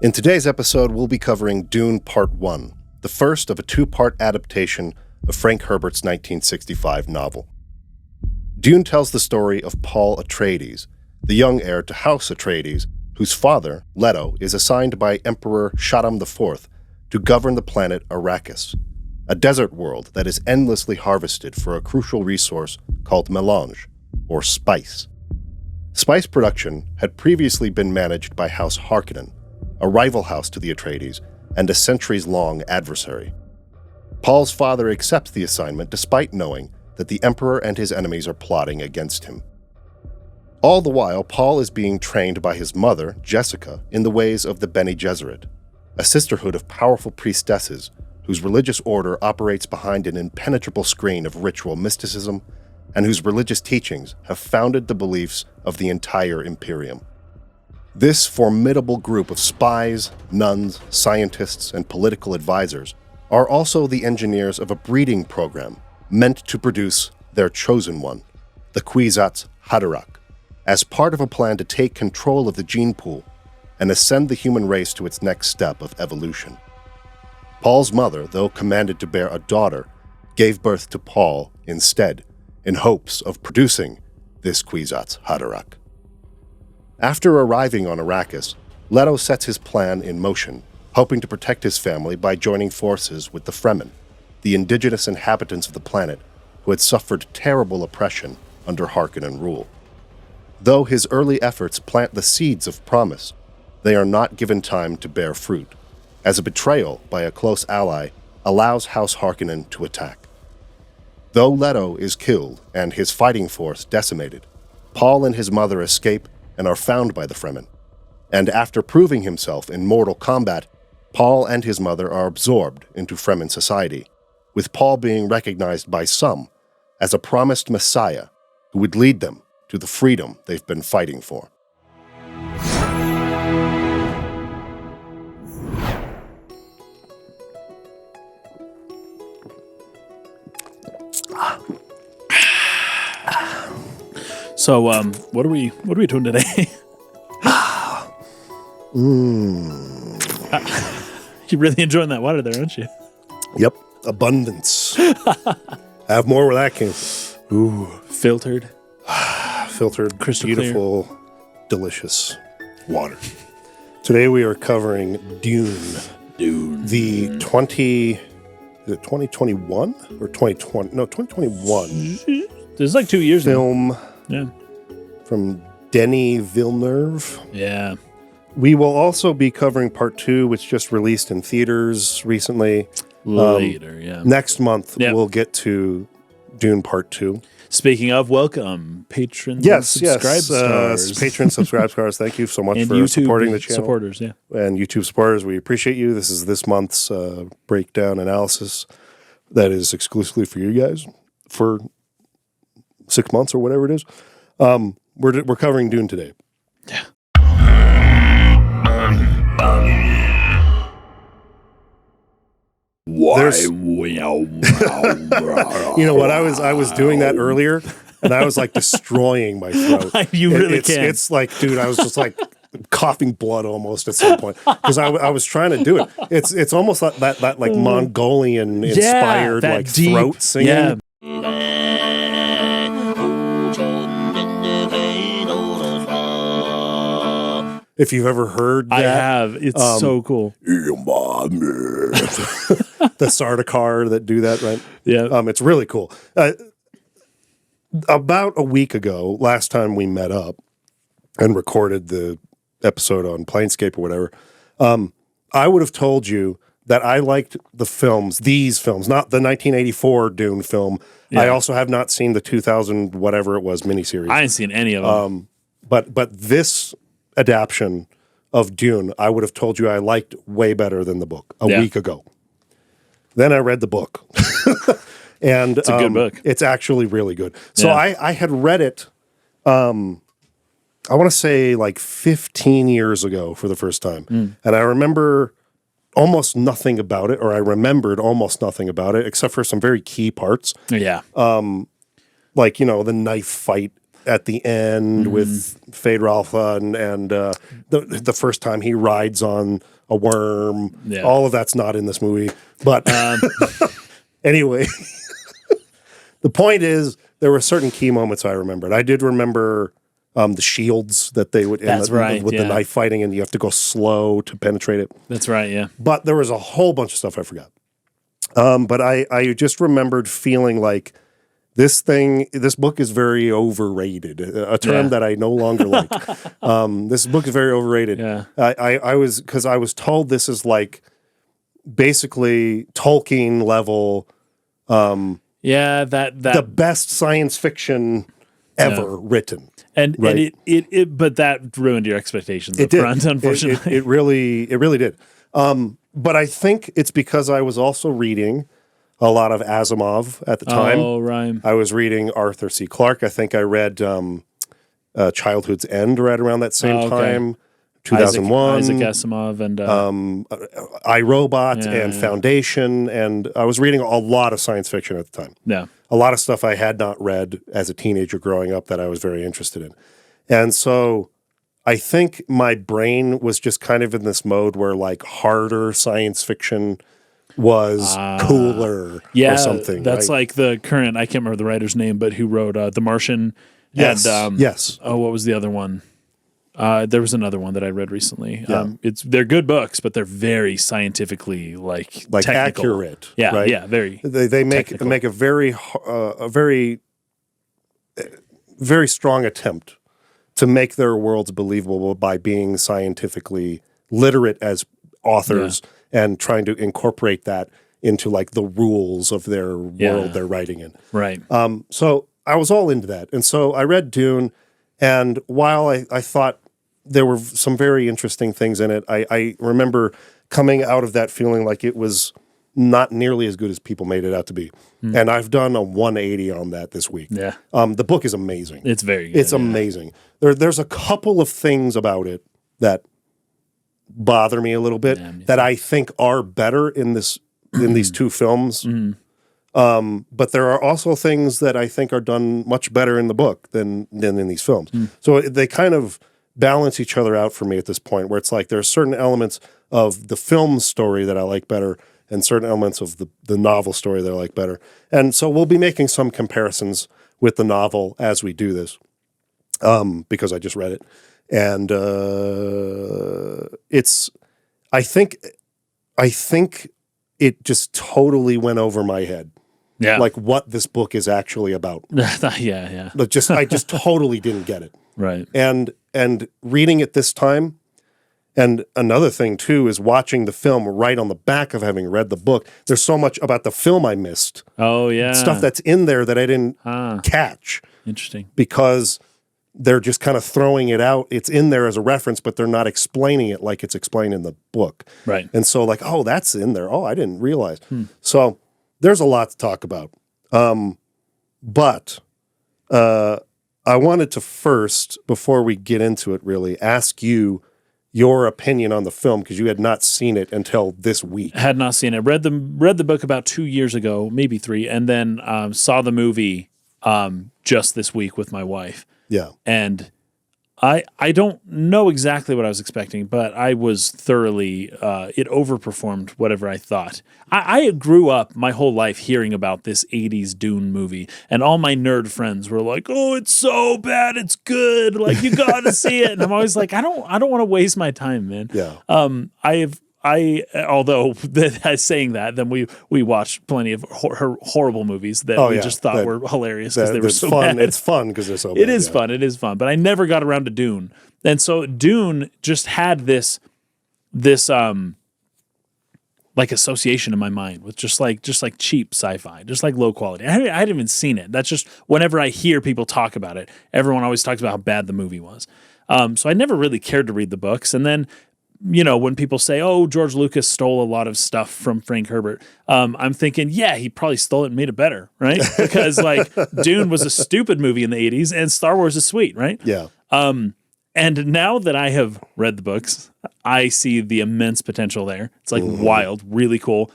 In today's episode, we'll be covering Dune Part 1, the first of a two-part adaptation of Frank Herbert's 1965 novel. Dune tells the story of Paul Atreides, the young heir to House Atreides, whose father, Leto, is assigned by Emperor Shaddam IV to govern the planet Arrakis, a desert world that is endlessly harvested for a crucial resource called melange, or spice. Spice production had previously been managed by House Harkonnen, a rival house to the Atreides and a centuries-long adversary. Paul's father accepts the assignment despite knowing that the Emperor and his enemies are plotting against him. All the while, Paul is being trained by his mother, Jessica, in the ways of the Bene Gesserit, a sisterhood of powerful priestesses whose religious order operates behind an impenetrable screen of ritual mysticism and whose religious teachings have founded the beliefs of the entire Imperium. This formidable group of spies, nuns, scientists, and political advisors are also the engineers of a breeding program meant to produce their chosen one, the Kwisatz Haderach, as part of a plan to take control of the gene pool and ascend the human race to its next step of evolution. Paul's mother, though commanded to bear a daughter, gave birth to Paul instead, in hopes of producing this Kwisatz Haderach. After arriving on Arrakis, Leto sets his plan in motion, hoping to protect his family by joining forces with the Fremen, the indigenous inhabitants of the planet who had suffered terrible oppression under Harkonnen rule. Though his early efforts plant the seeds of promise, they are not given time to bear fruit, as a betrayal by a close ally allows House Harkonnen to attack. Though Leto is killed and his fighting force decimated, Paul and his mother escape and are found by the Fremen. And after proving himself in mortal combat, Paul and his mother are absorbed into Fremen society, with Paul being recognized by some as a promised messiah who would lead them to the freedom they've been fighting for. So, what are we doing today? You're really enjoying that water there, aren't you? Yep, abundance. Have more where that came from. Ooh, filtered, crystal beautiful, clear. Delicious water. Today we are covering Dune. The 2021 or 2020? No, 2021. This is like 2 years film. Now. Yeah. From Denis Villeneuve. Yeah. We will also be covering Part 2, which just released in theaters recently. Later, yeah. Next month, we'll get to Dune Part 2. Speaking of, welcome, patrons and subscribe stars. Patrons, subscribe stars. Thank you so much and for YouTube supporting the channel. Supporters, yeah. And YouTube supporters, we appreciate you. This is this month's breakdown analysis that is exclusively for you guys for 6 months or whatever it is. We're covering Dune today. Yeah. There's, you know what? I was doing that earlier, and I was like destroying my throat. You really can. It's like, dude, I was just like coughing blood almost at some point because I was trying to do it. It's almost like that like Mongolian inspired like deep, throat singing. Yeah. If you've ever heard that. I have. It's so cool. The Sardaukar that do that, right? Yeah. It's really cool. About a week ago, last time we met up and recorded the episode on Planescape or whatever, I would have told you that I liked these films, not the 1984 Dune film. Yeah. I also have not seen the 2000 whatever it was miniseries. I ain't seen any of them. But this adaptation of Dune, I would have told you I liked way better than the book a week ago. Then I read the book. And it's a good book. It's actually really good. So I had read it, I want to say like 15 years ago for the first time. And I remember almost nothing about it, or I remembered almost nothing about it, except for some very key parts. Yeah. Like, you know, the knife fight at the end with Fade Ralpha and the first time he rides on a worm. Yeah. All of that's not in this movie. But anyway, the point is there were certain key moments I remembered. I did remember the shields that they would with the knife fighting, and you have to go slow to penetrate it. That's right, yeah. But there was a whole bunch of stuff I forgot. But I just remembered feeling like this book is very overrated, a term that I no longer like. This book is very overrated. Yeah. I was told this is like basically Tolkien level. The best science fiction ever written. And but that ruined your expectations up front, unfortunately. It really did. But I think it's because I was also reading a lot of Asimov at the time. Oh, right. I was reading Arthur C. Clarke. I think I read Childhood's End right around that same time, 2001. Isaac Asimov and iRobot and Foundation. And I was reading a lot of science fiction at the time. Yeah. A lot of stuff I had not read as a teenager growing up that I was very interested in. And so I think my brain was just kind of in this mode where like harder science fiction was cooler or something. That's like the current, I can't remember the writer's name, but who wrote The Martian. Yes. And, yes. Oh, what was the other one? There was another one that I read recently. Yeah. They're good books, but they're very scientifically like technical. Accurate. Yeah, right? Yeah, very. They make a very very strong attempt to make their worlds believable by being scientifically literate as authors and trying to incorporate that into like the rules of their world they're writing in. Right. So I was all into that. And so I read Dune, and while I thought there were some very interesting things in it, I remember coming out of that feeling like it was not nearly as good as people made it out to be. And I've done a 180 on that this week. Yeah. The book is amazing. It's very good. It's amazing. There's a couple of things about it that bother me a little bit that I think are better in these two films. But there are also things that I think are done much better in the book than in these films. So they kind of balance each other out for me at this point, where it's like there are certain elements of the film story that I like better and certain elements of the novel story that I like better. And so we'll be making some comparisons with the novel as we do this, because I just read it. And I think it just totally went over my head. Yeah. Like what this book is actually about. Yeah. But I just totally didn't get it. Right. And reading it this time, and another thing too is watching the film right on the back of having read the book. There's so much about the film I missed. Oh yeah. Stuff that's in there that I didn't catch. Interesting. Because they're just kind of throwing it out. It's in there as a reference, but they're not explaining it like it's explained in the book. Right. And so like, oh, that's in there. Oh, I didn't realize. So there's a lot to talk about. But I wanted to first, before we get into it really, ask you your opinion on the film, because you had not seen it until this week. Had not seen it. Read the book about 2 years ago, maybe 3, and then saw the movie just this week with my wife. Yeah. And I don't know exactly what I was expecting, but I was thoroughly, it overperformed whatever I thought. I grew up my whole life hearing about this 80s Dune movie, and all my nerd friends were like, oh, it's so bad, it's good, like, you gotta see it. And I'm always like, I don't want to waste my time, man. Yeah. Although saying that, then we watched plenty of horrible movies that we just thought were hilarious because they were so fun. bad. It's fun because they're so bad. It is fun. But I never got around to Dune. And so Dune just had this like association in my mind with just like cheap sci-fi, just like low quality. I hadn't even seen it. That's just whenever I hear people talk about it, everyone always talks about how bad the movie was. So I never really cared to read the books. And then, you know, when people say, oh, George Lucas stole a lot of stuff from Frank Herbert, I'm thinking, yeah, he probably stole it and made it better, right? Because like Dune was a stupid movie in the 80s and Star Wars is sweet, right? Yeah. And now that I have read the books, I see the immense potential there. It's like wild, really cool,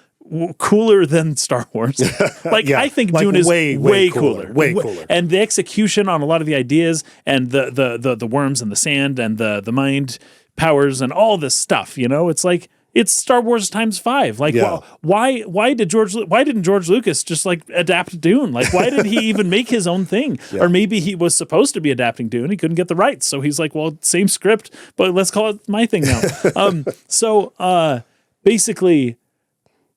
cooler than Star Wars. Like I think Dune is way cooler. Way cooler. And the execution on a lot of the ideas and the worms and the sand and the mind powers and all this stuff, it's like it's Star Wars times 5. Like, why didn't George Lucas just like adapt Dune? Like, why did he even make his own thing? Yeah. Or maybe he was supposed to be adapting Dune. He couldn't get the rights. So he's like, well, same script, but let's call it my thing now. Basically,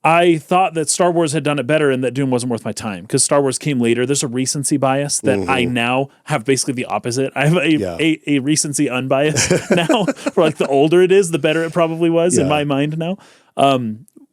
I thought that Star Wars had done it better and that Dune wasn't worth my time because Star Wars came later. There's a recency bias that I now have basically the opposite. I have a recency unbiased now. For like the older it is, the better it probably was in my mind now.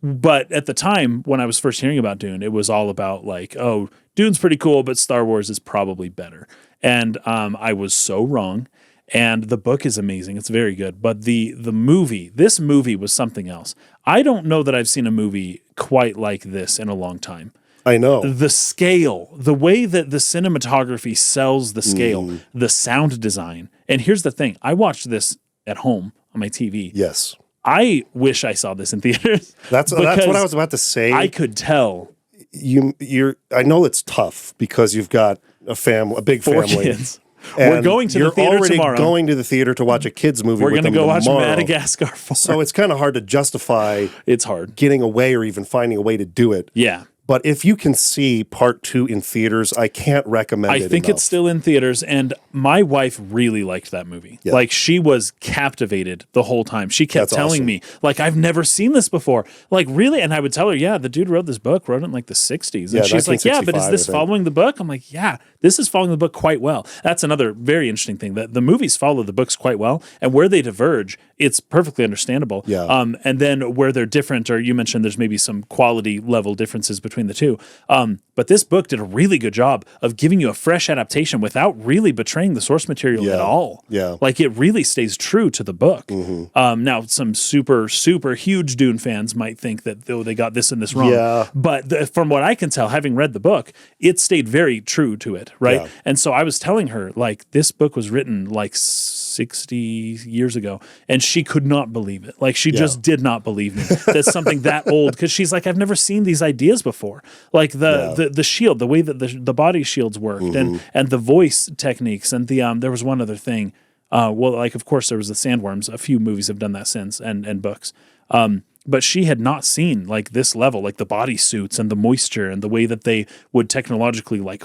But at the time when I was first hearing about Dune, it was all about like, oh, Dune's pretty cool, but Star Wars is probably better. And I was so wrong. And the book is amazing. It's very good. But this movie was something else. I don't know that I've seen a movie quite like this in a long time. I know. The scale, the way that the cinematography sells the scale, the sound design. And here's the thing. I watched this at home on my TV. Yes. I wish I saw this in theaters. That's what I was about to say. I could tell. I know it's tough because you've got a big 4 family. Kids. We're going to the theater tomorrow. You're already going to the theater to watch a kids movie. We're going to go watch Madagascar 4. So it's kind of hard to justify. It's hard getting away or even finding a way to do it. Yeah. But if you can see part 2 in theaters, I can't recommend it I think it's still in theaters, and my wife really liked that movie. Yeah. Like, she was captivated the whole time. She kept telling me, like, I've never seen this before. Like, really? And I would tell her, yeah, the dude wrote it in like the 60s. And she's like, yeah, but is this following the book? I'm like, yeah, this is following the book quite well. That's another very interesting thing, that the movies follow the books quite well, and where they diverge, it's perfectly understandable. Yeah. And then where they're different, or you mentioned there's maybe some quality level differences between the two. But this book did a really good job of giving you a fresh adaptation without really betraying the source material at all. Yeah. Like, it really stays true to the book. Now, some super, super huge Dune fans might think that they got this and this wrong. Yeah. But from what I can tell, having read the book, it stayed very true to it, right? Yeah. And so I was telling her, like, this book was written like 60 years ago, and she could not believe it. Like, she just did not believe me. That's something that old, because she's like, I've never seen these ideas before. Like the shield, the way that the body shields worked, and the voice techniques, and there was one other thing. Like, of course, there was the sandworms. A few movies have done that since, and books. But she had not seen like this level, like the body suits and the moisture and the way that they would technologically like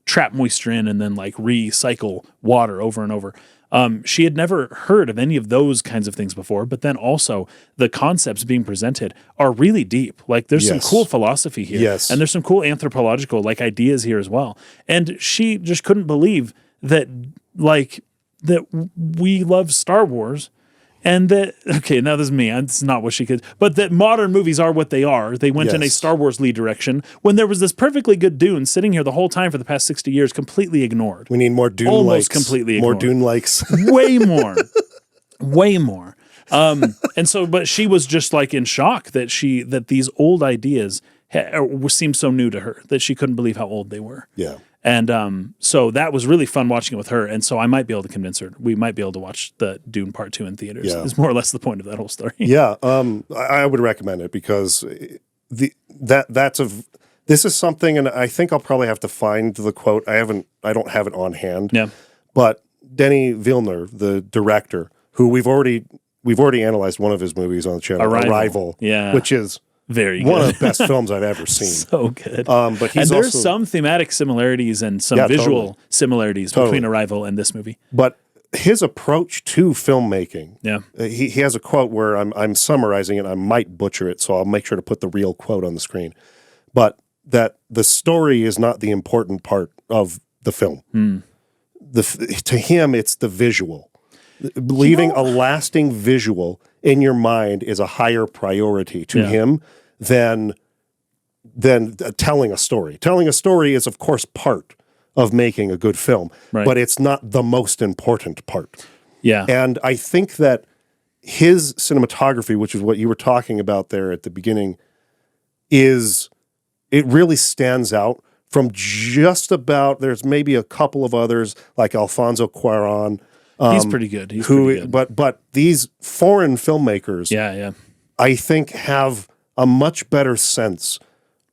trap moisture in and then like recycle water over and over. She had never heard of any of those kinds of things before, but then also the concepts being presented are really deep. Like, there's some cool philosophy here, and there's some cool anthropological like ideas here as well. And she just couldn't believe that we love Star Wars. And that, okay, now this is me. It's not what she could, but that modern movies are what they are. They went in a Star Wars lead direction when there was this perfectly good Dune sitting here the whole time for the past 60 years, completely ignored. We need more Dune likes. Almost completely ignored. More Dune likes. Way more. Way more. And so, but she was just like in shock that these old ideas seemed so new to her that she couldn't believe how old they were. Yeah. And so that was really fun watching it with her. And so I might be able to convince her. We might be able to watch the Dune Part 2 in theaters. Yeah. It's more or less the point of that whole story. Yeah. I would recommend it because this is something, and I think I'll probably have to find the quote. I don't have it on hand. Yeah. But Denis Villeneuve, the director, who we've already analyzed one of his movies on the channel, Arrival. Yeah. Which is very good. One of the best films I've ever seen. So good. But there's some thematic similarities and some visual similarities between Arrival and this movie. But his approach to filmmaking, he has a quote where I'm summarizing it. I might butcher it, so I'll make sure to put the real quote on the screen. But that the story is not the important part of the film. To him, it's the visual. Leaving a lasting visual in your mind is a higher priority to him than telling a story. Telling a story is, of course, part of making a good film, but it's not the most important part. Yeah. And I think that his cinematography, which is what you were talking about there at the beginning, it really stands out from just about, there's maybe a couple of others like Alfonso Cuarón. He's pretty good. But these foreign filmmakers, yeah, I think have a much better sense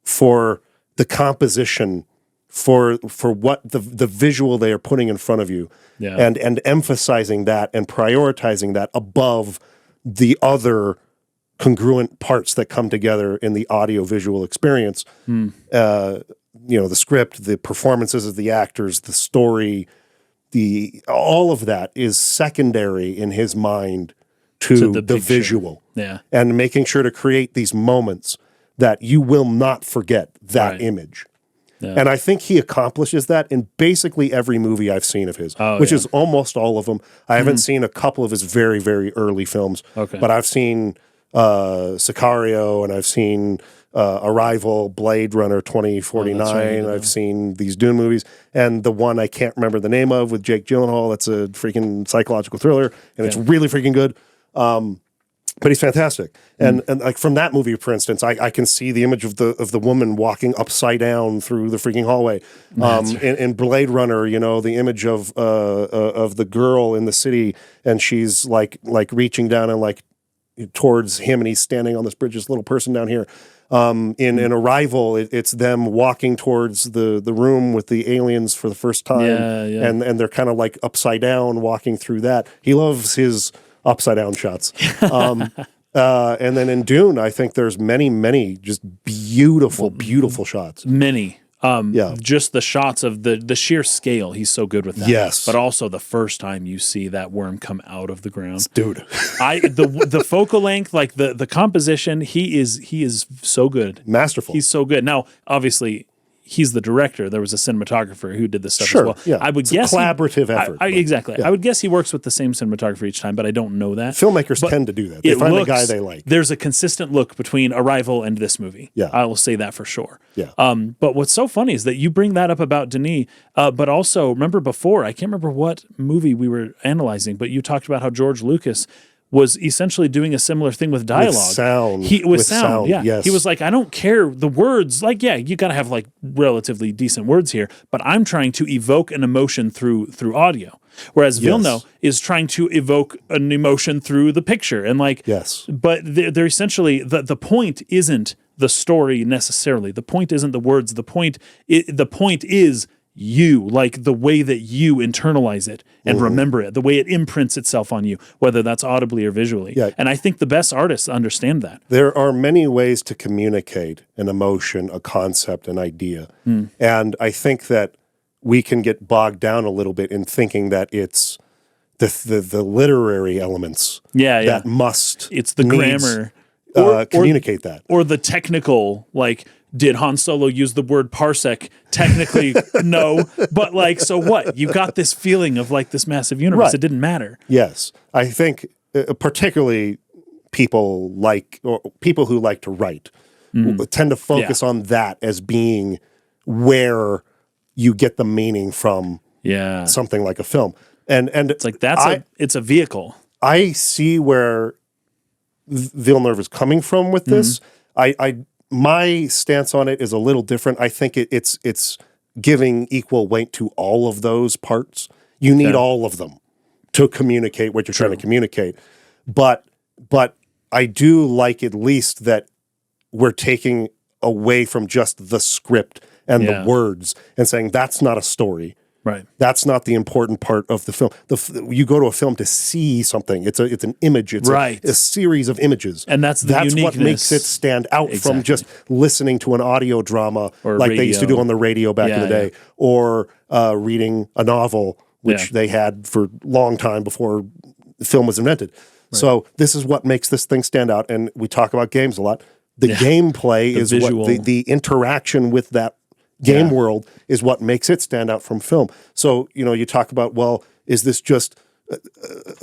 for the composition, for what the visual they are putting in front of you, and emphasizing that and prioritizing that above the other congruent parts that come together in the audio-visual experience. The script, the performances of the actors, the story, all of that is secondary in his mind to the visual. Yeah. And making sure to create these moments that you will not forget that image. Yeah. And I think he accomplishes that in basically every movie I've seen of his, which is almost all of them. I haven't seen a couple of his very, very early films, but I've seen Sicario, and I've seen Arrival, Blade Runner 2049. I've seen these Dune movies, and the one I can't remember the name of with Jake Gyllenhaal. That's a freaking psychological thriller, and it's really freaking good. But he's fantastic, and like from that movie, for instance, I can see the image of the woman walking upside down through the freaking hallway. In Blade Runner, the image of the girl in the city, and she's like reaching down and like towards him, and he's standing on this bridge, this little person down here. In Arrival, it's them walking towards the room with the aliens for the first time, and they're kind of like upside down walking through that. He loves his upside down shots. And then in Dune, I think there's many just beautiful shots. Many. Just the shots of the sheer scale. He's so good with that. Yes. But also the first time you see that worm come out of the ground. Dude. The focal length, like the composition, he is so good. Masterful. He's so good. Now, obviously, he's the director. There was a cinematographer who did this stuff as well. Yeah. I would it's guess a collaborative effort. Exactly. Yeah. I would guess he works with the same cinematographer each time, but I don't know that. Filmmakers tend to do that. They find a guy they like. There's a consistent look between Arrival and this movie. Yeah. I will say that for sure. Yeah. But what's so funny is that you bring that up about Denis, but also remember before, I can't remember what movie we were analyzing, but you talked about how George Lucas was essentially doing a similar thing with dialogue. With sound. Yeah. Yes. He was like, I don't care the words. Like, yeah, you got to have like relatively decent words here, but I'm trying to evoke an emotion through audio. Whereas Villeneuve is trying to evoke an emotion through the picture. And like, but they're essentially, the point isn't the story necessarily. The point isn't the words. The point is you, like the way that you internalize it and remember it, the way it imprints itself on you, whether that's audibly or visually. Yeah. And I think the best artists understand that. There are many ways to communicate an emotion, a concept, an idea. And I think that we can get bogged down a little bit in thinking that it's the literary elements that must it's the grammar communicate that. Or the technical, like, did Han Solo use the word parsec? Technically, no. But like, so what? You got this feeling of like this massive universe. Right. It didn't matter. Yes. I think particularly people who like to write tend to focus on that as being where you get the meaning from something like a film. And it's like it's a vehicle. I see where Villeneuve is coming from with this. My stance on it is a little different. I think it's giving equal weight to all of those parts. You need all of them to communicate what you're trying to communicate. But I do like at least that we're taking away from just the script and the words and saying that's not a story. Right. That's not the important part of the film. You go to a film to see something. It's an image. It's a series of images. And that's what makes it stand out from just listening to an audio drama or like radio. They used to do on the radio back in the day, or reading a novel, which they had for a long time before the film was invented. Right. So this is what makes this thing stand out. And we talk about games a lot. The gameplay is visual. What the interaction with that game world is what makes it stand out from film. So, you talk about, well, is this just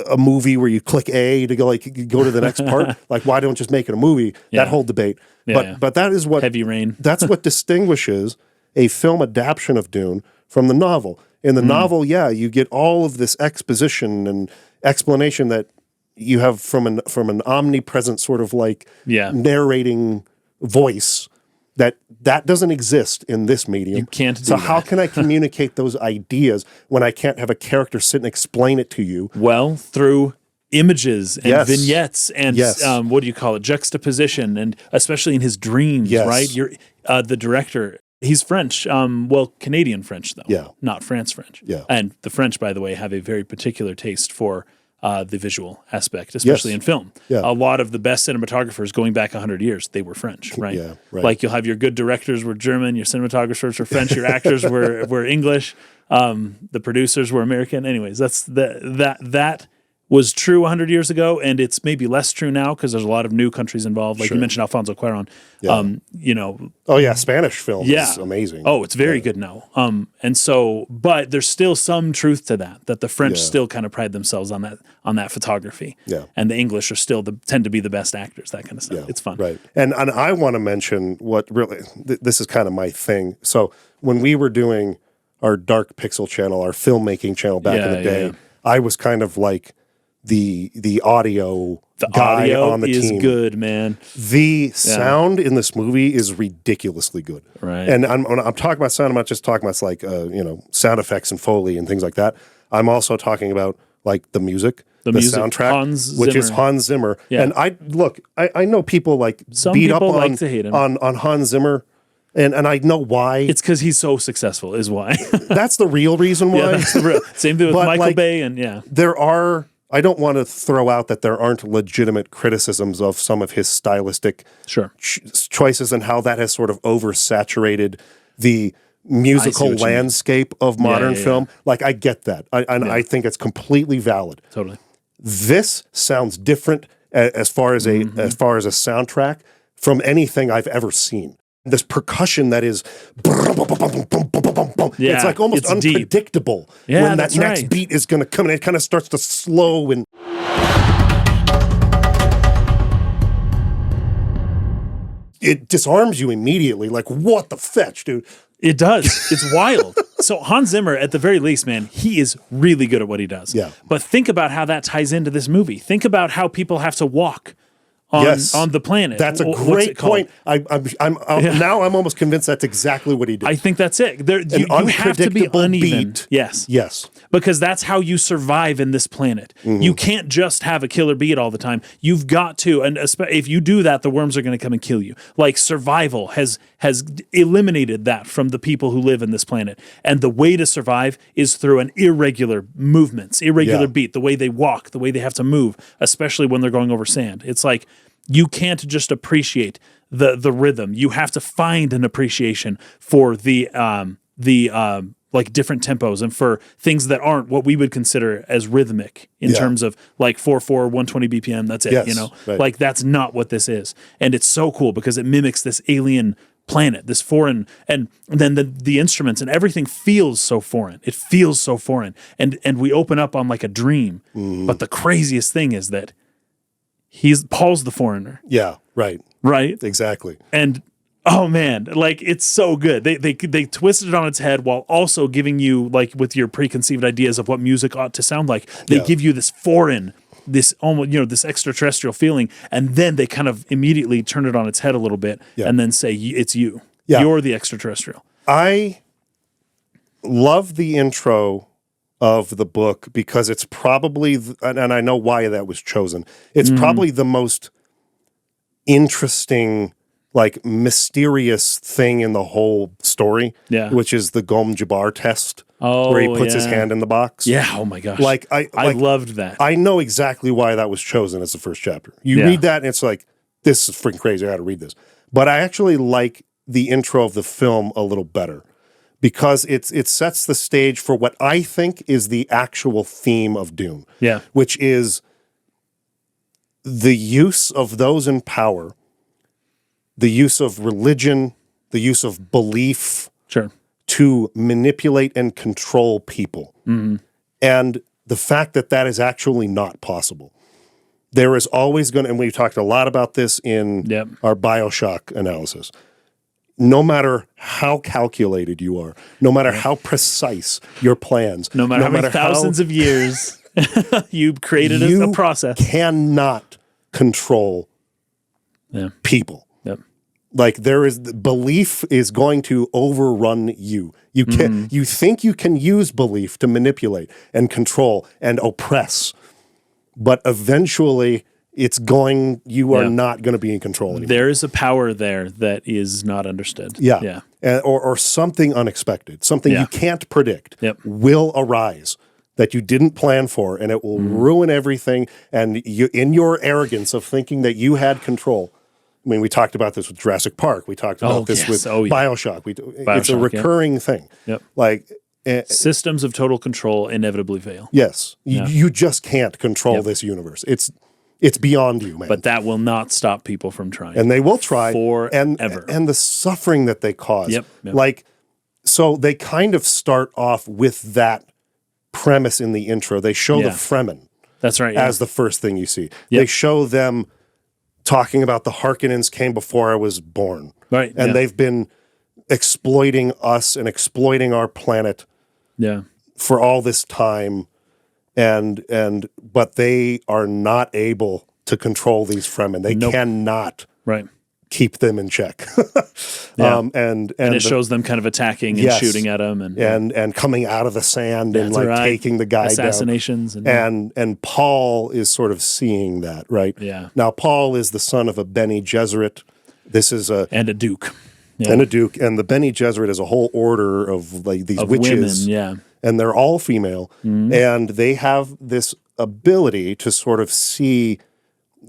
a movie where you click A to go to the next part? Like, why don't just make it a movie? That whole debate. But that is what Heavy Rain. That's what distinguishes a film adaptation of Dune from the novel. In the novel, you get all of this exposition and explanation that you have from an omnipresent sort of like narrating voice that doesn't exist in this medium. You can't do So how can I communicate those ideas when I can't have a character sit and explain it to you? Well, through images and Yes. vignettes and Yes. what do you call it, juxtaposition, and especially in his dreams, Yes. right? You're the director. He's French, well, Canadian French though, Yeah. not France French. Yeah. And the French, by the way, have a very particular taste for the visual aspect, especially Yes. in film. Yeah. A lot of the best cinematographers going back 100 years, they were French, right? Yeah, right. Like you'll have your good directors were German, your cinematographers were French, your actors were English, the producers were American. Anyways, that was true 100 years ago, and it's maybe less true now because there's a lot of new countries involved. Like Sure. you mentioned Alfonso Cuarón. Yeah. Oh yeah, Spanish film is amazing. Oh, it's very good now. And so, but there's still some truth to that the French still kind of pride themselves on that photography. Yeah. And the English are still tend to be the best actors, that kind of stuff. Yeah, It's fun. Right. And I want to mention what really, this is kind of my thing. So when we were doing our Dark Pixel channel, our filmmaking channel back in the day, I was kind of like the audio guy audio on the is team. good, man. The sound in this movie is ridiculously good. Right. And I'm talking about sound, I'm not just talking about like, sound effects and Foley and things like that. I'm also talking about like the music, the music, soundtrack, which is Hans Zimmer. Yeah. And I know people like Some beat up people on, like to hate him. on Hans Zimmer. And I know why. It's because he's so successful is why. That's the real reason why. Yeah, that's the real. Same thing with But, Michael like, Bay and I don't want to throw out that there aren't legitimate criticisms of some of his stylistic sure. choices and how that has sort of oversaturated the musical what you mean. landscape of modern yeah. film. Like, I get that. I think it's completely valid. Totally. This sounds different as far as a soundtrack from anything I've ever seen. This percussion that is, it's like almost it's deep. unpredictable Yeah, when that that's next right. beat is going to come, and it kind of starts to slow and. It disarms you immediately. Like, what the fetch, dude? It does. It's wild. So Hans Zimmer, at the very least, man, he is really good at what he does. Yeah. But think about how that ties into this movie. Think about how people have to walk on the planet. That's a What's great it called? point. Now I'm almost convinced that's exactly what he did. I think that's it. You have to be unpredictable uneven. beat. Yes. Yes. Because that's how you survive in this planet. You can't just have a killer beat all the time. You've got to, and if you do that, the worms are going to come and kill you. Like survival has eliminated that from the people who live in this planet. And the way to survive is through an irregular movements, irregular beat, the way they walk, the way they have to move, especially when they're going over sand. It's like you can't just appreciate the rhythm. You have to find an appreciation for the like different tempos and for things that aren't what we would consider as rhythmic in terms of like 4/4, 120 BPM. That's it. Yes, right. Like that's not what this is. And it's so cool because it mimics this alien planet, this foreign, and then the instruments and everything feels so foreign. It feels so foreign. And we open up on like a dream. But the craziest thing is that Paul's the foreigner. Yeah. Right. Right. Exactly. And oh man, like it's so good. They twisted it on its head while also giving you, like, with your preconceived ideas of what music ought to sound like. They give you this foreign, this almost, this extraterrestrial feeling, and then they kind of immediately turn it on its head a little bit and then say it's you. Yeah. You're the extraterrestrial. I love the intro of the book because it's probably, and I know why that was chosen, it's probably the most interesting, like mysterious thing in the whole story, which is the Gom Jabbar test, where he puts his hand in the box. Yeah. Oh my gosh. I loved that. I know exactly why that was chosen as the first chapter. You read that and it's like, this is freaking crazy. I got to read this. But I actually like the intro of the film a little better because it sets the stage for what I think is the actual theme of Dune. Yeah. Which is the use of those in power, the use of religion, the use of belief to manipulate and control people. And the fact that is actually not possible. There is always going to, and we talked a lot about this in our BioShock analysis, no matter how calculated you are, no matter how precise your plans, no matter how many thousands of years you've created a process, cannot control people. Like belief is going to overrun you. You can you think you can use belief to manipulate and control and oppress, but eventually you are not going to be in control anymore. There is a power there that is not understood. Yeah. Or something unexpected, something you can't predict will arise that you didn't plan for, and it will ruin everything. And you, in your arrogance of thinking that you had control, I mean, we talked about this with Jurassic Park. We talked about this with BioShock. It's a recurring thing. Yep. Like systems of total control inevitably fail. Yes. You just can't control this universe. It's beyond you, man. But that will not stop people from trying. And they will try. Forever. And the suffering that they cause. Yep. Like, so they kind of start off with that premise in the intro. They show the Fremen. That's right. As the first thing you see. They show them talking about the Harkonnens came before I was born. Right. And they've been exploiting us and exploiting our planet for all this time. But they are not able to control these Fremen. They cannot keep them in check. And it shows them kind of attacking and shooting at them and coming out of the sand and like taking the guy assassinations down. And Paul is sort of seeing that, right? Yeah. Now Paul is the son of a Bene Gesserit. This is and a duke. Yeah. And a duke. And the Bene Gesserit is a whole order of like these witches. Women, and they're all female, and they have this ability to sort of see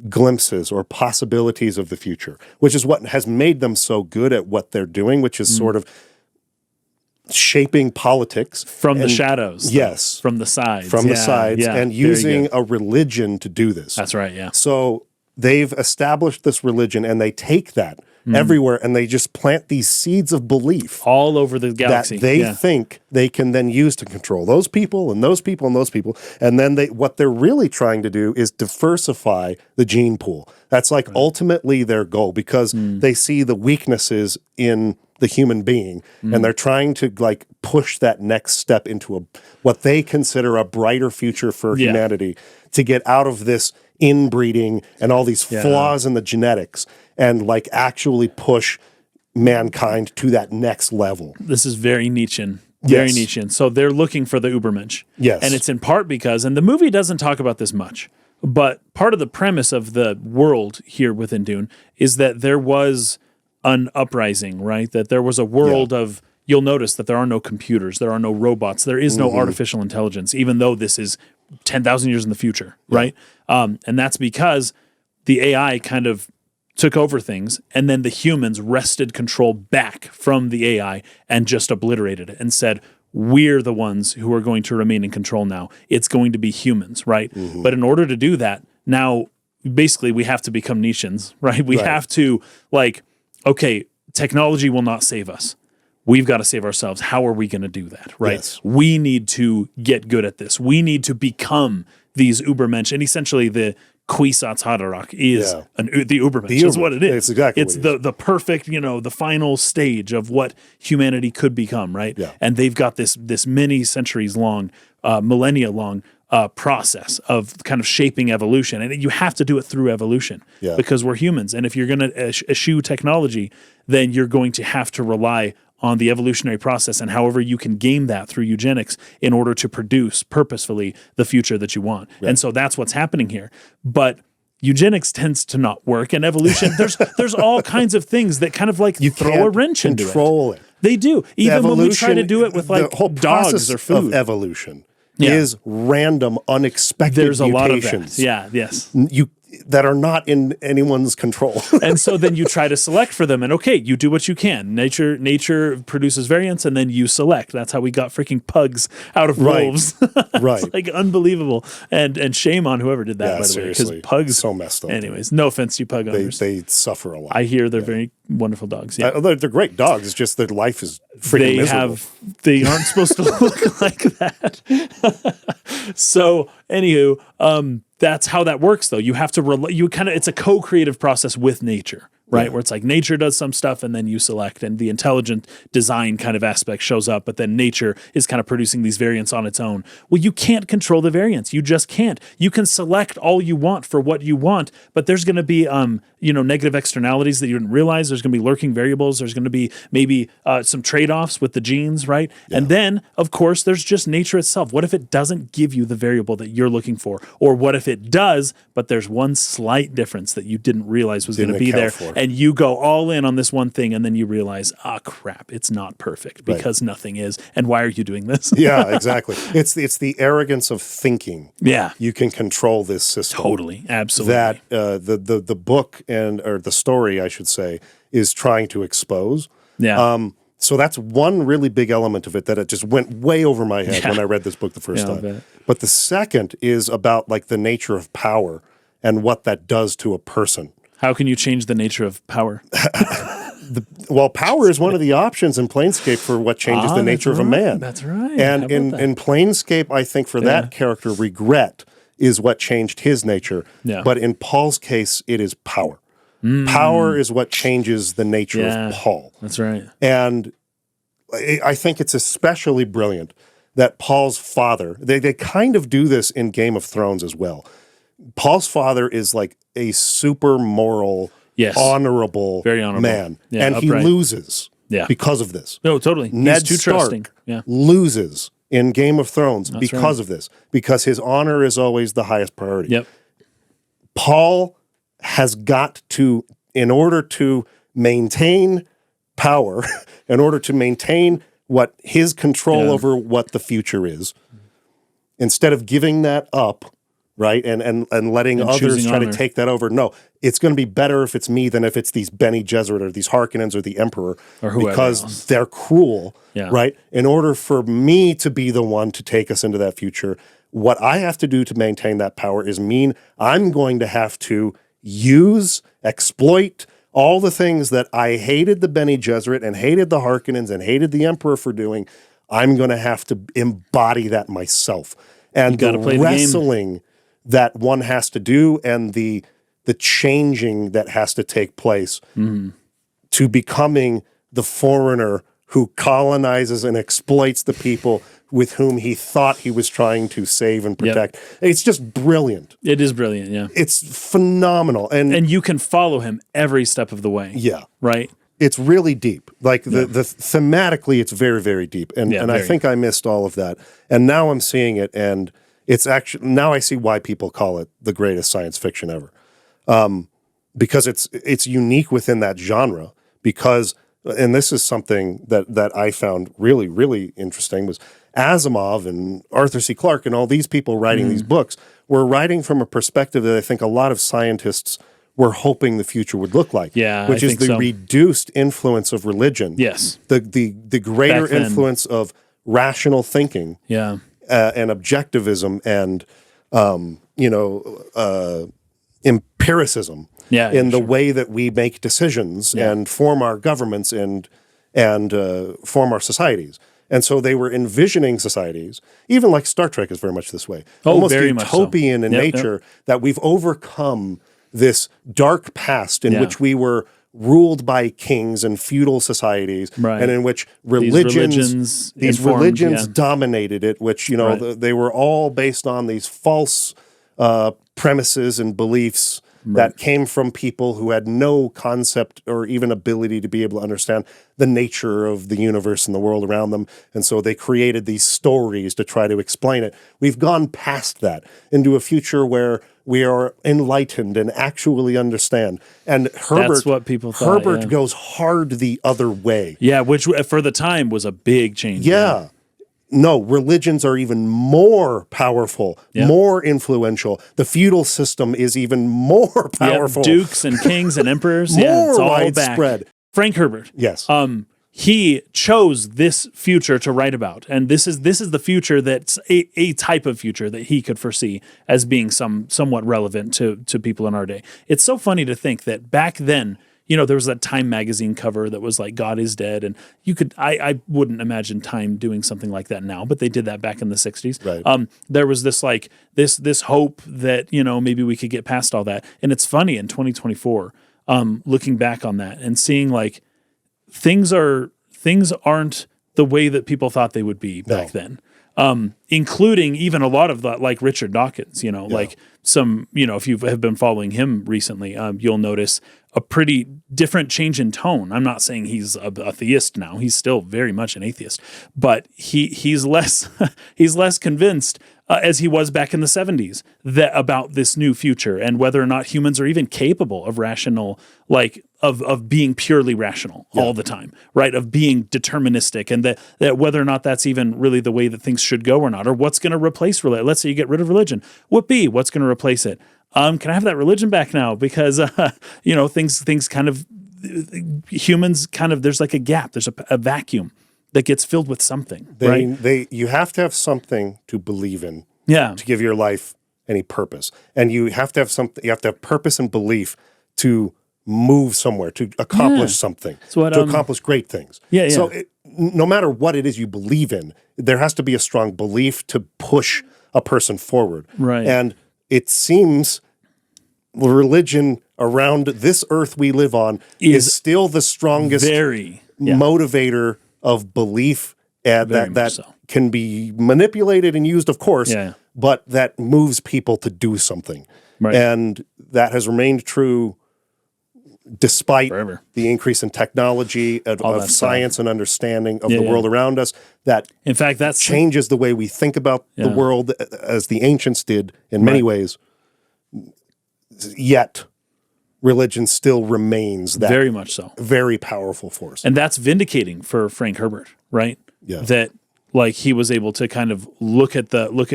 glimpses or possibilities of the future, which is what has made them so good at what they're doing, which is sort of shaping politics. From the shadows. Yes. From the sides. And using a religion to do this. That's right, yeah. So they've established this religion, and they take that everywhere, and they just plant these seeds of belief all over the galaxy that they think they can then use to control those people and those people and those people. And then what they're really trying to do is diversify the gene pool. That's like ultimately their goal, because they see the weaknesses in the human being, and they're trying to like push that next step into what they consider a brighter future for humanity, to get out of this inbreeding and all these flaws in the genetics, and like actually push mankind to that next level. This is very Nietzschean. Very Nietzschean. So they're looking for the Übermensch. Yes. And it's in part because, and the movie doesn't talk about this much, but part of the premise of the world here within Dune is that there was an uprising, right? That there was a world of, you'll notice that there are no computers, there are no robots, there is no artificial intelligence, even though this is 10,000 years in the future, right? And that's because the AI kind of took over things, and then the humans wrested control back from the AI and just obliterated it and said, we're the ones who are going to remain in control now. It's going to be humans, right? But in order to do that, now basically we have to become Nietzscheans, right? We have to like, okay, technology will not save us. We've got to save ourselves. How are we going to do that, right? Yes. We need to get good at this. We need to become these Übermensch, and essentially the Kwisatz Haderach is the Übermensch. That's what it is. It's exactly it's the perfect, the final stage of what humanity could become, right? Yeah. And they've got this many centuries long, millennia long process of kind of shaping evolution, and you have to do it through evolution because we're humans. And if you're going to eschew technology, then you're going to have to rely on the evolutionary process, and however you can game that through eugenics in order to produce purposefully the future that you want. Right. And so that's what's happening here. But eugenics tends to not work, and evolution, there's all kinds of things that kind of like you throw a wrench into it. Control it. They do. Even when we try to do it with like the whole dogs or food. Of evolution is random, unexpected There's a mutations. lot of that. Yes. That are not in anyone's control. And so then you try to select for them, and okay, you do what you can. Nature produces variants, and then you select. That's how we got freaking pugs out of wolves. Right. It's like unbelievable. And shame on whoever did that, by the way. Because pugs so messed up. Anyways, no offense to you pug owners. They suffer a lot. I hear they're very wonderful dogs. Yeah. They're great dogs. It's just their life is freaking miserable. They aren't supposed to look like that. So, anywho, that's how that works, though. You have to it's a co-creative process with nature, right? Where it's like nature does some stuff and then you select, and the intelligent design kind of aspect shows up, but then nature is kind of producing these variants on its own. Well, you can't control the variants. You just can't. You can select all you want for what you want, but there's going to be, negative externalities that you didn't realize. There's going to be lurking variables. There's going to be maybe some trade-offs with the genes, right? Yeah. And then, of course, there's just nature itself. What if it doesn't give you the variable that you're looking for? Or what if it does, but there's one slight difference that you didn't realize was going to be there, and you go all in on this one thing, and then you realize, crap, it's not perfect because nothing is. And why are you doing this? Yeah, exactly. It's the arrogance of thinking. Yeah, you can control this system. Totally, absolutely. That the book or the story, I should say, is trying to expose. Yeah. So that's one really big element of it that it just went way over my head when I read this book the first time. But the second is about like the nature of power and what that does to a person. How can you change the nature of power? Power is one of the options in Planescape for what changes the nature of a man. That's right. And in Planescape, I think for that character, regret is what changed his nature. Yeah. But in Paul's case, it is power. Power is what changes the nature of Paul. That's right. And I think it's especially brilliant that Paul's father, they kind of do this in Game of Thrones as well. Paul's father is like a super moral, honorable, very honorable man. Yeah, and upright. He loses because of this. No, totally. Ned He's too Stark trusting. loses in Game of Thrones because of this, because his honor is always the highest priority. Yep. Paul has got to, in order to maintain power, in order to maintain what his control over what the future is, instead of giving that up, right, and letting others try to take that over. No, it's going to be better if it's me than if it's these Bene Gesserit or these Harkonnens or the Emperor, or whoever because else. They're cruel, right? In order for me to be the one to take us into that future, what I have to do to maintain that power is mean I'm going to have to exploit all the things that I hated the Bene Gesserit and hated the Harkonnens and hated the Emperor for doing. I'm going to have to embody that myself. And the wrestling that one has to do and the changing that has to take place to becoming the foreigner who colonizes and exploits the people with whom he thought he was trying to save and protect. It's just brilliant. It is brilliant, yeah. It's phenomenal. And you can follow him every step of the way. Yeah. Right? It's really deep. Like the thematically, it's very, very deep. And I think I missed all of that. And now I'm seeing it, and it's actually, now I see why people call it the greatest science fiction ever. Because it's unique within that genre, because, and this is something that I found really, really interesting, was Asimov and Arthur C. Clarke and all these people writing these books were writing from a perspective that I think a lot of scientists were hoping the future would look like. Yeah, which is the reduced influence of religion. Yes. The greater influence of rational thinking. Yeah. And objectivism and empiricism in the way that we make decisions and form our governments and form our societies. And so they were envisioning societies, even like Star Trek is very much this way, almost utopian in nature, that we've overcome this dark past in which we were ruled by kings and feudal societies, and in which religions dominated it, which, they were all based on these false premises and beliefs that came from people who had no concept or even ability to be able to understand the nature of the universe and the world around them. And so they created these stories to try to explain it. We've gone past that into a future where we are enlightened and actually understand. And That's what people thought, Herbert goes hard the other way. Yeah, which for the time was a big change. Yeah. No, religions are even more powerful, more influential. The feudal system is even more powerful. Dukes and kings and emperors. More it's all widespread. Back. Frank Herbert. Yes. He chose this future to write about, and this is the future that's a type of future that he could foresee as being somewhat relevant to people in our day. It's so funny to think that back then, there was that Time magazine cover that was like God is dead, and I wouldn't imagine Time doing something like that now, but they did that back in the 60s. Right. There was this this hope that maybe we could get past all that, and it's funny in 2024. looking back on that and seeing like things aren't the way that people thought they would be back then. Including even a lot of that, like Richard Dawkins, like some, if you have been following him recently, you'll notice a pretty different change in tone. I'm not saying he's a theist now. He's still very much an atheist, but he's less convinced as he was back in the 70s about this new future and whether or not humans are even capable of rational, like of being purely rational all the time, right? Of being deterministic, and that whether or not that's even really the way that things should go or not, or what's going to replace religion. Let's say you get rid of religion. What's going to replace it? Can I have that religion back now? Because, things kind of, humans kind of, there's like a gap, there's a vacuum that gets filled with something, right? You have to have something to believe in to give your life any purpose. And you have to have something, you have to have purpose and belief to move somewhere, to accomplish something, to accomplish great things. So no matter what it is you believe in, there has to be a strong belief to push a person forward. Right. And it seems religion around this earth we live on is still the strongest motivator of belief, and that can be manipulated and used, of course, but that moves people to do something. Right. And that has remained true despite the increase in technology, of science and understanding of the world around us. That, in fact, that changes the way we think about the world, as the ancients did in many ways. Yet religion still remains that very much so, very powerful force. And that's vindicating for Frank Herbert, right? Yeah. That like he was able to kind of look at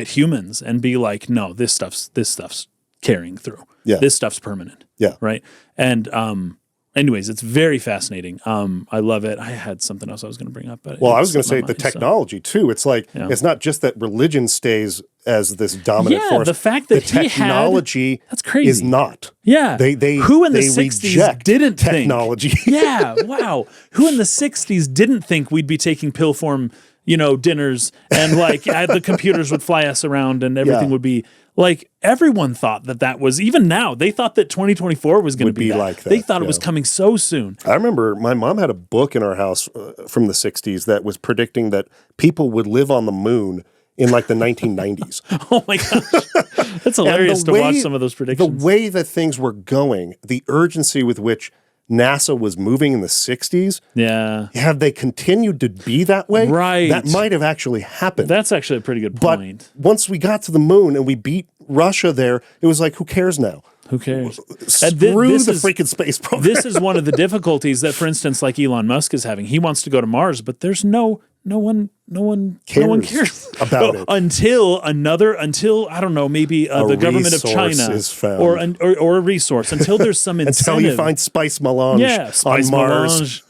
humans and be like, no, this stuff's carrying through. Yeah. This stuff's permanent. Yeah. Right. And anyways, it's very fascinating. I love it. I had something else I was going to bring up, but I was going to say the technology too. It's like it's not just that religion stays as this dominant force. The fact that the technology that's crazy. Is not. Yeah. Who in the 60s didn't technology? Think, wow. Who in the 60s didn't think we'd be taking pill form, dinners, and like the computers would fly us around and everything would be like, everyone thought that was, even now, they thought that 2024 was going to be like that. They thought it was coming so soon. I remember my mom had a book in our house from the 60s that was predicting that people would live on the moon in like the 1990s. Oh my gosh. That's hilarious to watch some of those predictions. The way that things were going, the urgency with which NASA was moving in the 60s. Yeah. Have they continued to be that way? Right. That might have actually happened. That's actually a pretty good point. But once we got to the moon and we beat Russia there, it was like, who cares now? Who cares? Screw the freaking space program. This is one of the difficulties that, for instance, like Elon Musk is having. He wants to go to Mars, but there's no one cares about it until I don't know, maybe the government of China is found. or a resource, until there's some incentive. Until you find spice melange on Mars.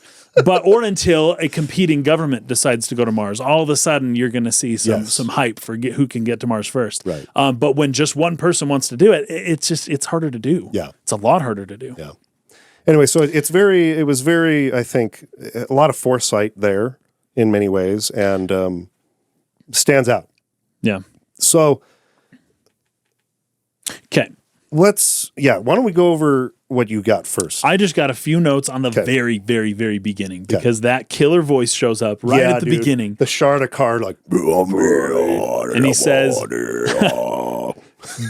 Or until a competing government decides to go to Mars. All of a sudden, you're going to see some hype for who can get to Mars first. Right. But when just one person wants to do it, it's harder to do. Yeah. It's a lot harder to do. Yeah. Anyway, so it was very, I think, a lot of foresight there in many ways, and stands out. Yeah. So, okay. why don't we go over what you got first? I just got a few notes on the very, very, very beginning, because that killer voice shows up right at the beginning. The Sharda like, and he says,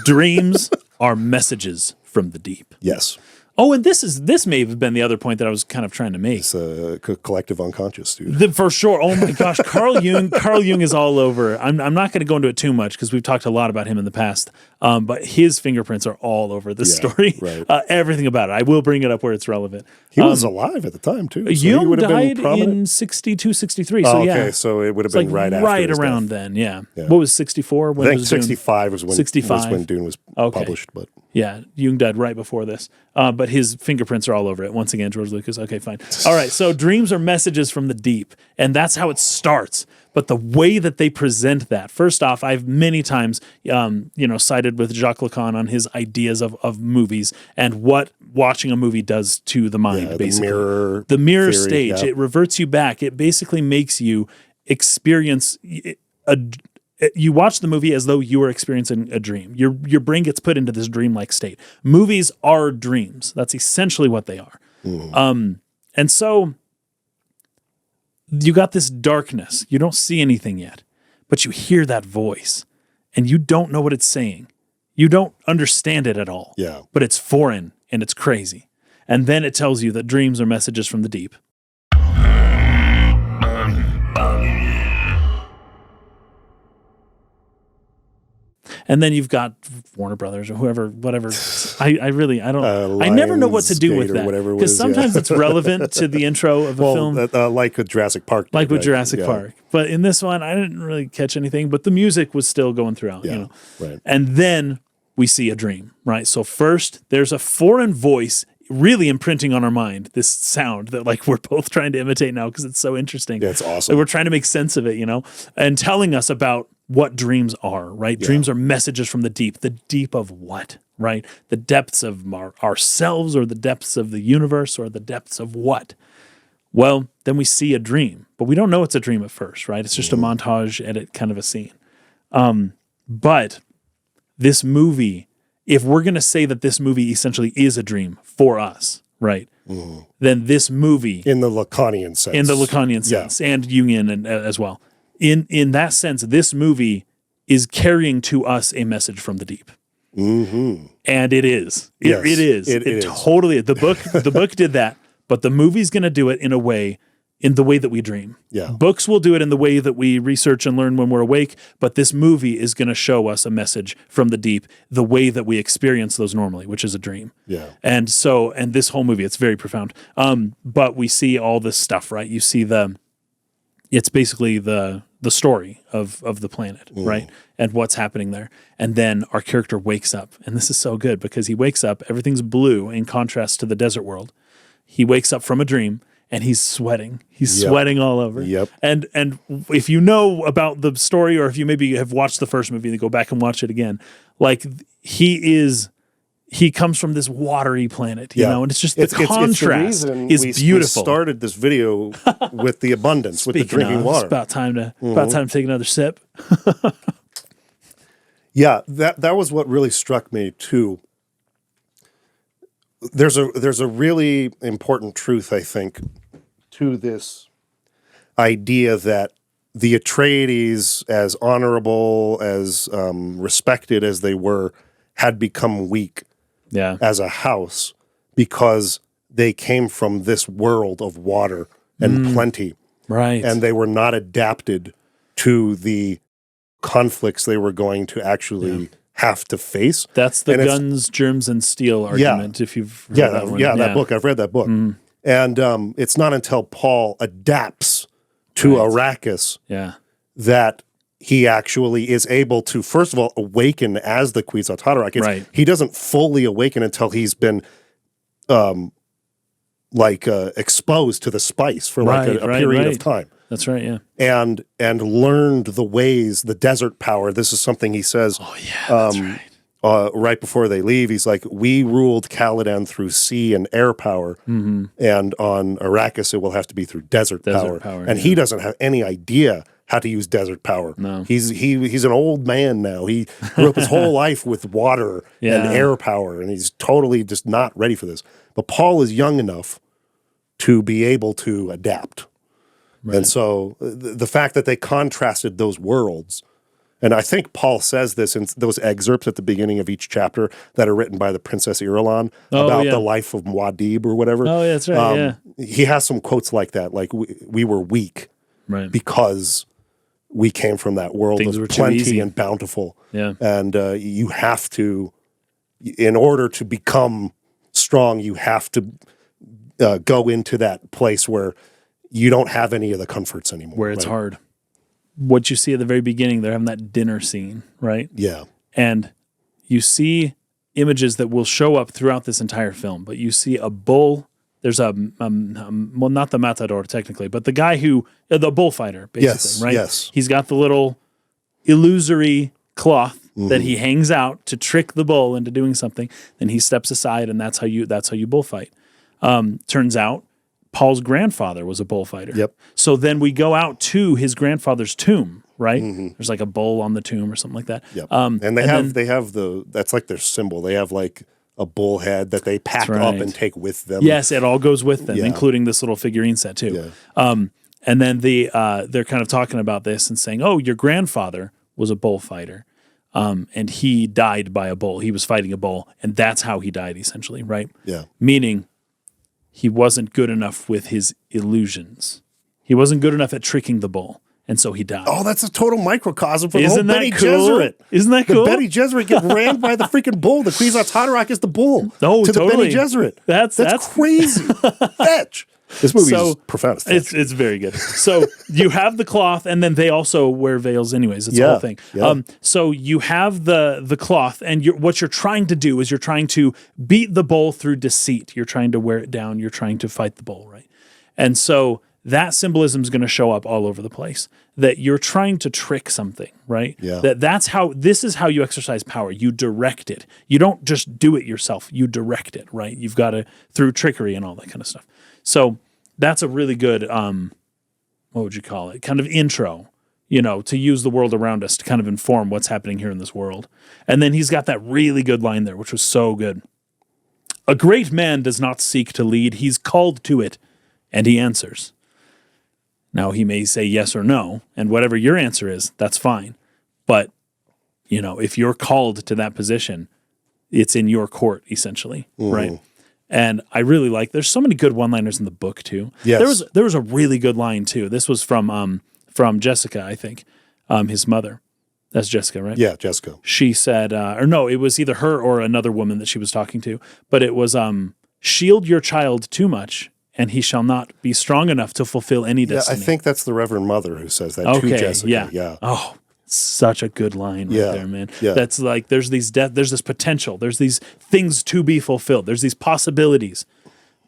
dreams are messages from the deep. Yes. Oh, and this may have been the other point that I was kind of trying to make. It's a collective unconscious, dude. For sure. Oh my gosh, Carl Jung is all over. I'm not going to go into it too much because we've talked a lot about him in the past. But his fingerprints are all over this story. Right. Everything about it. I will bring it up where it's relevant. He was alive at the time too. So Jung died in 62, 63. So okay, so it would have been like after right around then. Yeah. What was 64? I think 65 was when 65 was when Dune was published. But yeah, Jung died right before this. But his fingerprints are all over it. Once again, George Lucas. Okay, fine. All right, so dreams are messages from the deep, and that's how it starts. But the way that they present that, first off, I've many times, sided with Jacques Lacan on his ideas of movies and what watching a movie does to the mind, basically. The mirror theory, stage. It reverts you back. It basically makes you experience you watch the movie as though you were experiencing a dream. Your brain gets put into this dreamlike state. Movies are dreams. That's essentially what they are. And so you got this darkness. You don't see anything yet, but you hear that voice and you don't know what it's saying. You don't understand it at all. Yeah. But it's foreign and it's crazy. And then it tells you that dreams are messages from the deep. And then you've got Warner Brothers or whoever, whatever. I never know what to do with that. Because sometimes it's relevant to the intro of a film. Like with Jurassic Park. Like with Jurassic Park. But in this one, I didn't really catch anything, but the music was still going throughout, you know. Right. And then we see a dream, right? So first, there's a foreign voice really imprinting on our mind, this sound that like we're both trying to imitate now because it's so interesting. Yeah, it's awesome. Like, we're trying to make sense of it, you know, and telling us about what dreams are, right? Yeah. Dreams are messages from the deep of what, right? The depths of ourselves, or the depths of the universe, or the depths of what? Well, then we see a dream, but we don't know it's a dream at first, right? It's just a montage edit, kind of a scene. But this movie, if we're going to say that this movie essentially is a dream for us, right? Then this movie, in the Lacanian sense, and Jungian as well. In that sense, this movie is carrying to us a message from the deep, and it is. It is. It totally. The book did that, but the movie's going to do it in the way that we dream. Yeah. Books will do it in the way that we research and learn when we're awake, but this movie is going to show us a message from the deep, the way that we experience those normally, which is a dream. Yeah. And this whole movie, it's very profound. But we see all this stuff, right? You see it's basically the story of the planet, right? And what's happening there. And then our character wakes up, and this is so good because he wakes up, everything's blue in contrast to the desert world. He wakes up from a dream, and he's sweating. He's sweating all over. Yep. And if you know about the story, or if you maybe have watched the first movie and go back and watch it again, like he comes from this watery planet, you know, and it's just the contrast is beautiful. We started this video with the abundance, with the drinking water. It's about time to take another sip. Yeah, that was what really struck me too. There's a really important truth, I think, to this idea that the Atreides, as honorable, as respected as they were, had become weak as a house because they came from this world of water and plenty. Right. And they were not adapted to the conflicts they were going to actually have to face. That's the guns, germs, and steel argument, if you've heard that one. That book. I've read that book. And it's not until Paul adapts to Arrakis that he actually is able to, first of all, awaken as the Kwisatz Haderach. He doesn't fully awaken until he's been exposed to the spice for a period of time. That's right, yeah. And learned the ways, the desert power. This is something he says that's right. Right before they leave. He's like, we ruled Caladan through sea and air power, and on Arrakis it will have to be through desert power. And he doesn't have any idea how to use desert power. No. He's an old man now. He grew up his whole life with water and air power, and he's totally just not ready for this. But Paul is young enough to be able to adapt. Right. And so the fact that they contrasted those worlds, and I think Paul says this in those excerpts at the beginning of each chapter that are written by the Princess Irulan about the life of Muad'Dib or whatever. Oh, yeah, that's right, He has some quotes like that, like we were weak because we came from that world Things of were plenty and bountiful. Yeah. And you have to, in order to become strong, you have to go into that place where you don't have any of the comforts anymore. Where it's hard. What you see at the very beginning, they're having that dinner scene, right? Yeah. And you see images that will show up throughout this entire film, but you see a bull. There's well, not the matador technically, but the guy the bullfighter, basically, right? Yes. He's got the little illusory cloth that he hangs out to trick the bull into doing something. Then he steps aside, and that's how you bullfight. Turns out Paul's grandfather was a bullfighter. Yep. So then we go out to his grandfather's tomb, right? There's like a bull on the tomb or something like that. Yep. And they have that's like their symbol. They have like a bull head that they pack up and take with them. Yes, it all goes with them, Yeah. including this little figurine set too. And then they're kind of talking about this and saying, "Oh, your grandfather was a bullfighter, and he died by a bull. He was fighting a bull, and that's how he died, essentially, right? Yeah. Meaning, he wasn't good enough with his illusions. He wasn't good enough at tricking the bull, and so he died. Oh, that's a total microcosm for the whole Isn't that Bene cool? Gesserit. Isn't that cool? The Bene Gesserit get ran by the freaking bull. The Kwisatz Haderach is the bull Oh, to totally. the Bene Gesserit. That's crazy. Fetch. This movie is profound as fetch. It's very good. So you have the cloth, and then they also wear veils anyways. It's a whole thing. Yeah. So you have the cloth, and what you're trying to do is you're trying to beat the bull through deceit. You're trying to wear it down. You're trying to fight the bull, right? And so that symbolism is going to show up all over the place. That you're trying to trick something, right? Yeah. This is how you exercise power. You direct it. You don't just do it yourself. You direct it, right? You've got to, through trickery and all that kind of stuff. So that's a really good, what would you call it? Kind of intro, to use the world around us to kind of inform what's happening here in this world. And then he's got that really good line there, which was so good. A great man does not seek to lead. He's called to it, and he answers. Now, he may say yes or no, and whatever your answer is, that's fine. But, if you're called to that position, it's in your court, essentially, right? And I really there's so many good one-liners in the book too. Yes. There was a really good line too. This was from Jessica, I think, his mother. That's Jessica, right? Yeah, Jessica. She said, or no, it was either her or another woman that she was talking to, but it was, shield your child too much, and he shall not be strong enough to fulfill any destiny. Yeah, I think that's the Reverend Mother who says that to Jessica. Yeah. Oh, such a good line right there, man. Yeah. That's like there's this potential, there's these things to be fulfilled, there's these possibilities.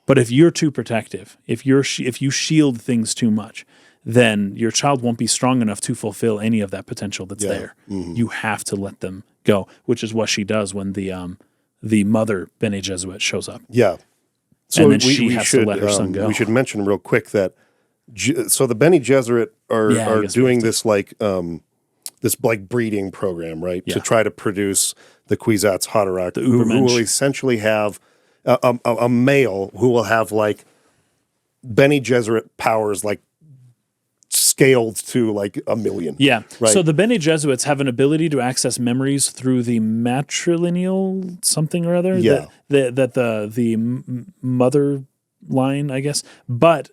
But if you're too protective, if you shield things too much, then your child won't be strong enough to fulfill any of that potential that's there. You have to let them go, which is what she does when the mother Bene Gesserit shows up. Yeah. So and then she has to let her son go. We should mention real quick that so the Bene Gesserit are doing this this breeding program, right? Yeah. To try to produce the Kwisatz Haderach, who will essentially have a male who will have Bene Gesserit powers scaled to 1 million. Yeah. Right? So the Bene Gesserits have an ability to access memories through the matrilineal something or other. Yeah. That the mother line, I guess. But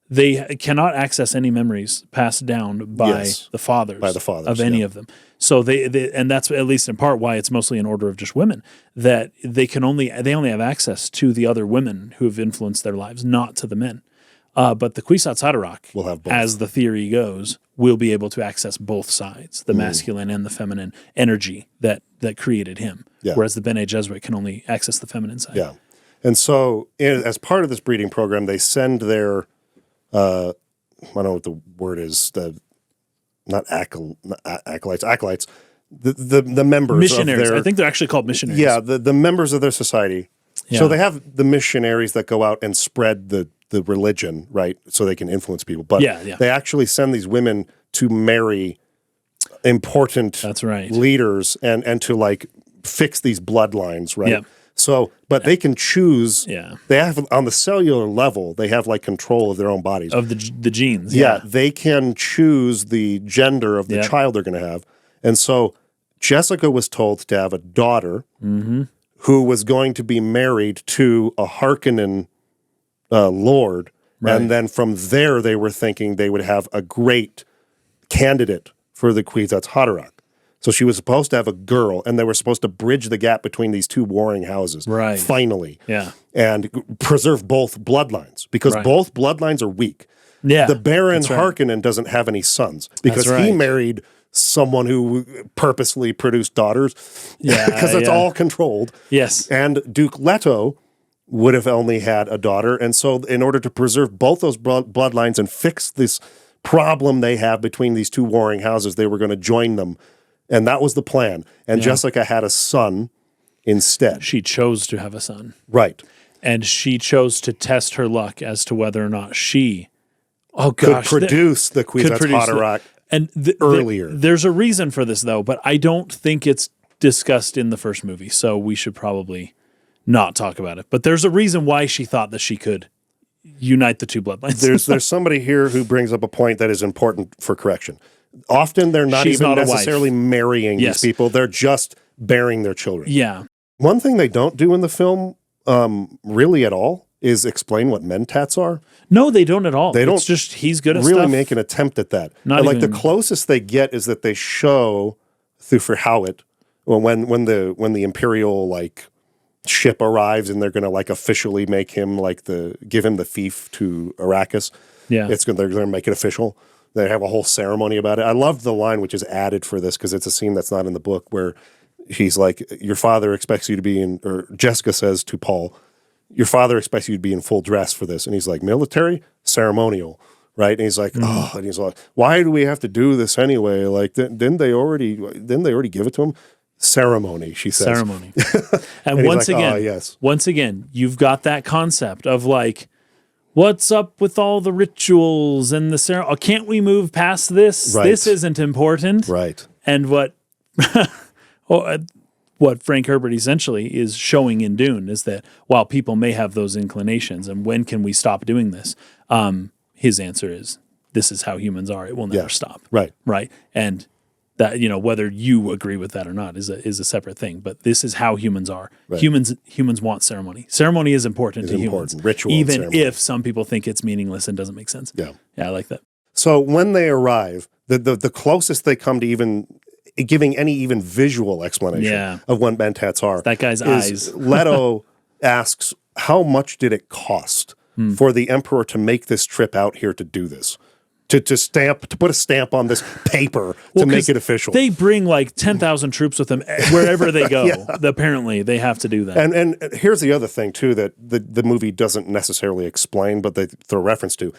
they cannot access any memories passed down by the fathers. By the fathers of any of them. So they and that's at least in part why it's mostly an order of just women, that they only have access to the other women who have influenced their lives, not to the men. But the Kwisatz Haderach, will have both. as the theory goes, will be able to access both sides, the masculine and the feminine energy that created him. Yeah. Whereas the Bene Gesserit can only access the feminine side. Yeah. And so as part of this breeding program, they send their I don't know what the word is, acolytes, the members Missionaries. of their, I think they're actually called missionaries. Yeah, the members of their society. Yeah. So they have the missionaries that go out and spread the religion, right? So they can influence people. But they actually send these women to marry important That's right. leaders and to fix these bloodlines, right? Yep. So, but they can choose. Yeah. They have on the cellular level, they have control of their own bodies. Of the genes. Yeah, they can choose the gender of the child they're going to have. And so Jessica was told to have a daughter who was going to be married to a Harkonnen lord. Right. And then from there, they were thinking they would have a great candidate for the Kwisatz Haderach. So she was supposed to have a girl, and they were supposed to bridge the gap between these two warring houses. Right. Finally. Yeah. And preserve both bloodlines, because both bloodlines are weak. Yeah. The Baron Harkonnen doesn't have any sons because he married someone who purposely produced daughters. Yeah. Because it's all controlled. Yes. And Duke Leto would have only had a daughter. And so in order to preserve both those bloodlines and fix this problem they have between these two warring houses, they were going to join them. And that was the plan. And Jessica had a son instead. She chose to have a son. Right. And she chose to test her luck as to whether or not she could produce the Kwisatz Haderach And earlier. There's a reason for this, though, but I don't think it's discussed in the first movie, so we should probably not talk about it. But there's a reason why she thought that she could unite the two bloodlines. There's somebody here who brings up a point that is important for correction. Often they're not even necessarily marrying these people. They're just bearing their children. Yeah. One thing they don't do in the film really at all is explain what mentats are. No, they don't at all. They don't. It's just he's good at really stuff. make an attempt at that. Not like even, the closest they get is that they show Thufir Hawat when the Imperial like ship arrives and they're going to like officially make him like give him the fief to Arrakis. Yeah, they're going to make it official. They have a whole ceremony about it. I love the line which is added for this because it's a scene that's not in the book where he's like, your father expects you to be in, or Jessica says to Paul, your father expects you to be in full dress for this. And he's like, military? Ceremonial, right? And he's like, and he's like, why do we have to do this anyway? Like, didn't they already give it to him? Ceremony, she says. Ceremony. And once like, again, yes. Once again, you've got that concept of like, what's up with all the rituals and the ceremony? Can't we move past this? Right. This isn't important. Right. And what Frank Herbert essentially is showing in Dune is that while people may have those inclinations and when can we stop doing this? His answer is, this is how humans are. It will never stop. Right. Right. And that, whether you agree with that or not is a separate thing, but this is how humans are. Right. Humans want ceremony. Ceremony is important to humans. Ritual, even if some people think it's meaningless and doesn't make sense. Yeah. Yeah, I like that. So when they arrive, the closest they come to even giving any even visual explanation of what mentats are. That guy's eyes. Leto asks, how much did it cost for the Emperor to make this trip out here to do this? To put a stamp on this paper to make it official. They bring like 10,000 troops with them wherever they go. Apparently, they have to do that. And here's the other thing too that the movie doesn't necessarily explain, but they throw reference to.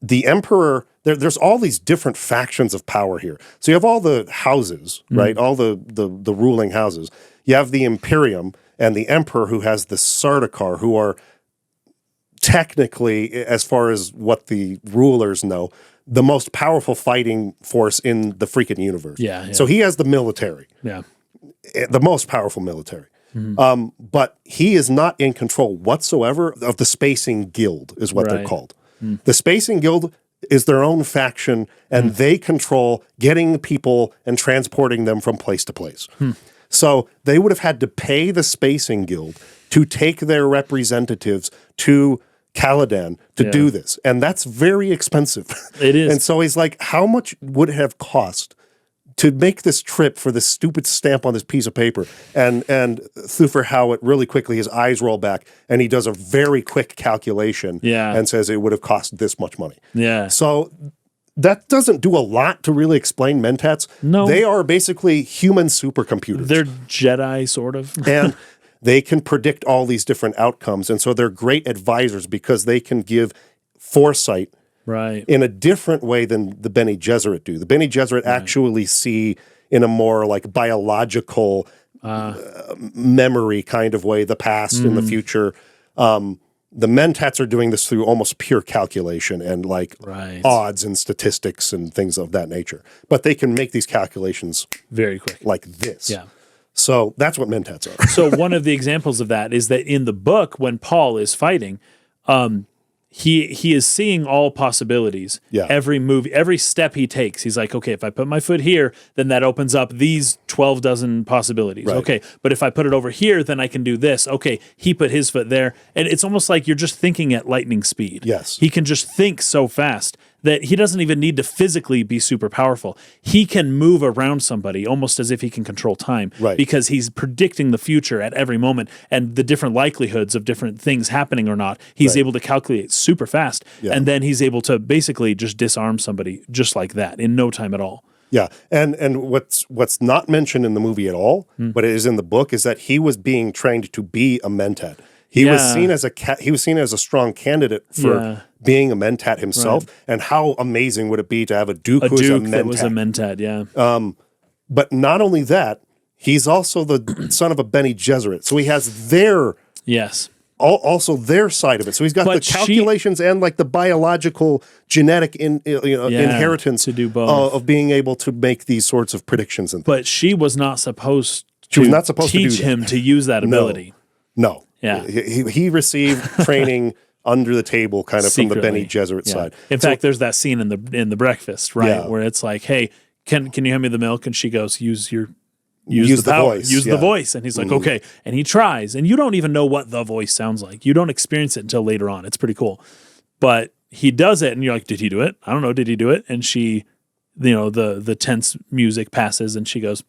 The Emperor, there's all these different factions of power here. So you have all the houses, right? All the ruling houses. You have the Imperium and the Emperor who has the Sardaukar, who are technically, as far as what the rulers know, the most powerful fighting force in the freaking universe. Yeah. So he has the military. Yeah. The most powerful military. But he is not in control whatsoever of the Spacing Guild, is what they're called. The Spacing Guild is their own faction, and they control getting people and transporting them from place to place. So they would have had to pay the Spacing Guild to take their representatives to Caladan to do this. And that's very expensive. It is. And so he's like, how much would it have cost to make this trip for this stupid stamp on this piece of paper? And Thufir Hawat, really quickly, his eyes roll back, and he does a very quick calculation and says it would have cost this much money. Yeah. So that doesn't do a lot to really explain mentats. No. They are basically human supercomputers. They're Jedi, sort of. And they can predict all these different outcomes. And so they're great advisors because they can give foresight in a different way than the Bene Gesserit do. The Bene Gesserit actually see in a more like biological memory kind of way, the past and the future. The mentats are doing this through almost pure calculation and like odds and statistics and things of that nature. But they can make these calculations very quick, like this. Yeah. So that's what mentats are. So one of the examples of that is that in the book, when Paul is fighting, he is seeing all possibilities. Yeah. Every move, every step he takes, he's like, okay, if I put my foot here, then that opens up these 12 dozen possibilities. Right. Okay, but if I put it over here, then I can do this. Okay, he put his foot there. And it's almost like you're just thinking at lightning speed. Yes. He can just think so fast that he doesn't even need to physically be super powerful. He can move around somebody almost as if he can control time because he's predicting the future at every moment and the different likelihoods of different things happening or not. He's able to calculate super fast, and then he's able to basically just disarm somebody just like that in no time at all. Yeah, and what's not mentioned in the movie at all, but it is in the book, is that he was being trained to be a mentat. He was seen as a strong candidate for being a mentat himself. And how amazing would it be to have a Duke who's a mentat? That was a mentat, yeah. But not only that, he's also the son of a Bene Gesserit. So he has their also their side of it. So he's got But the calculations and like the biological genetic inheritance to do both. Of being able to make these sorts of predictions and things. But she was not supposed She was not supposed to do teach that. him to use that ability. No. Yeah. He received training under the table kind of Secretly. from the Bene Gesserit side. In fact, there's that scene in the breakfast, right? Yeah. Where it's like, hey, can you hand me the milk? And she goes, use the power. voice. Use the voice. And he's like, okay. And he tries. And you don't even know what the voice sounds like. You don't experience it until later on. It's pretty cool. But he does it, and you're like, did he do it? I don't know. Did he do it? And she, the tense music passes, and she goes,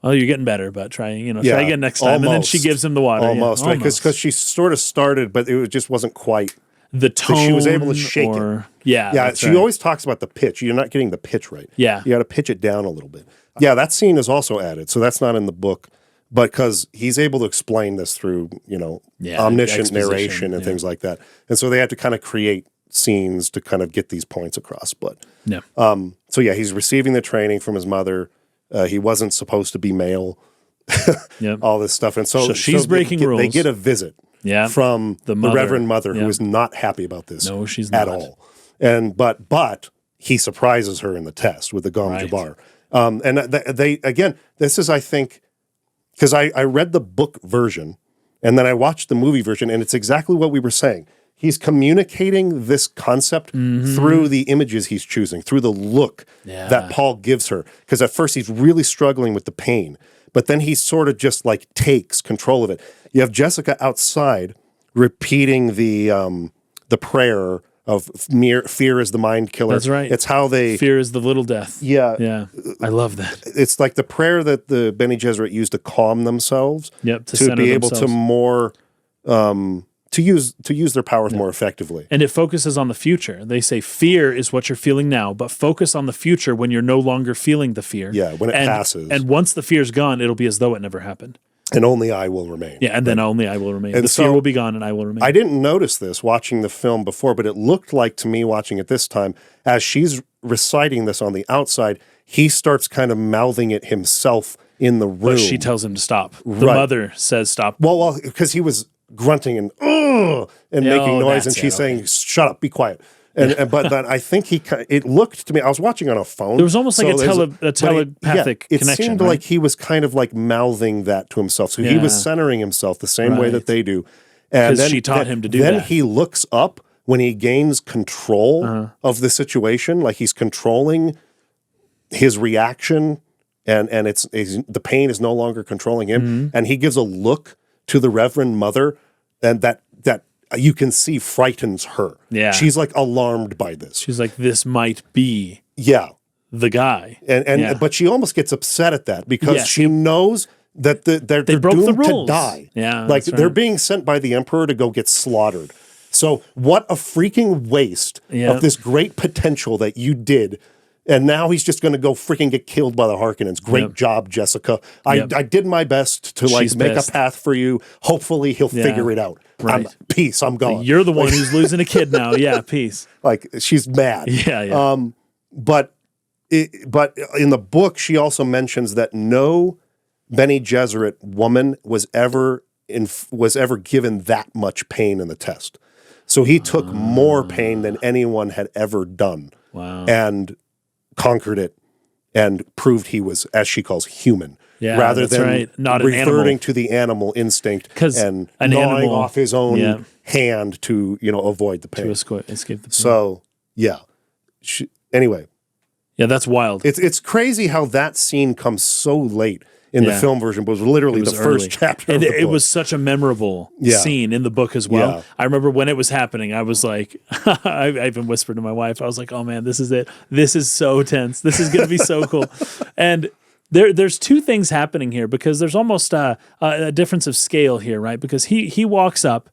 well, you're getting better, but try again next time. And then she gives him the water. Almost, right? Because she sort of started, but it just wasn't quite. The tone. She was able to shake it. Yeah. She always talks about the pitch. You're not getting the pitch right. Yeah. You got to pitch it down a little bit. Yeah, that scene is also added. So that's not in the book, but because he's able to explain this through, omniscient narration and things like that. And so they had to kind of create scenes to kind of get these points across. But he's receiving the training from his mother. He wasn't supposed to be male. All this stuff. And so she's breaking rules. They get a visit from the Reverend Mother who is not happy about this no, she's not. at all. And but he surprises her in the test with the Gom Jabbar. And they again, this is, I think, because I read the book version and then I watched the movie version, and it's exactly what we were saying. He's communicating this concept through the images he's choosing, through the look that Paul gives her. Because at first he's really struggling with the pain, but then he sort of just like takes control of it. You have Jessica outside repeating the prayer of fear is the mind killer. That's right. It's how fear is the little death. Yeah. I love that. It's like the prayer that the Bene Gesserit used to calm themselves. To be able themselves. to more to use their powers more effectively. And it focuses on the future. They say fear is what you're feeling now, but focus on the future when you're no longer feeling the fear. Yeah, when it passes. And once the fear's gone, it'll be as though it never happened. And only I will remain. Yeah, and then only I will remain. And the fear will be gone and I will remain. I didn't notice this watching the film before, but it looked like to me watching it this time, as she's reciting this on the outside, he starts kind of mouthing it himself in the room. But she tells him to stop. The mother says stop. Well, because he was grunting and making noise, and she's saying, shut up, be quiet. But then I think it looked to me, I was watching on a phone. There was almost like a telepathic it connection. It seemed like he was kind of like mouthing that to himself. So he was centering himself the same way that they do. And then she taught him to do that. Then that. he looks up when he gains control of the situation, like he's controlling his reaction, and the pain is no longer controlling him. And he gives a look to the Reverend Mother, and that you can see frightens her. Yeah. She's like alarmed by this. She's like, this might be the guy. But she almost gets upset at that because she knows that they're broke doomed the rules to die. Yeah, like that's they're right. being sent by the Emperor to go get slaughtered. So what a freaking waste of this great potential that you did. And now he's just going to go freaking get killed by the Harkonnens. Great job, Jessica. I did my best to make a path for you. Hopefully he'll figure it out. Right. Peace, I'm gone. You're the one who's losing a kid now. Yeah, peace. Like, she's mad. Yeah. But in the book, she also mentions that no Bene Gesserit woman was ever given that much pain in the test. So he took more pain than anyone had ever done. Wow. And conquered it and proved he was, as she calls, human. Yeah, rather that's than right. Not reverting an animal. to the animal instinct and an gnawing animal, off his own hand to avoid the pain. To escape the pain. So anyway, that's wild. It's crazy how that scene comes so late in the film version, but it was literally the first chapter. And of the it book. was such a memorable scene in the book as well. Yeah. I remember when it was happening, I was like, I even whispered to my wife, I was like, oh man, this is it. This is so tense. This is going to be so cool. And there's two things happening here because there's almost a difference of scale here, right? Because he walks up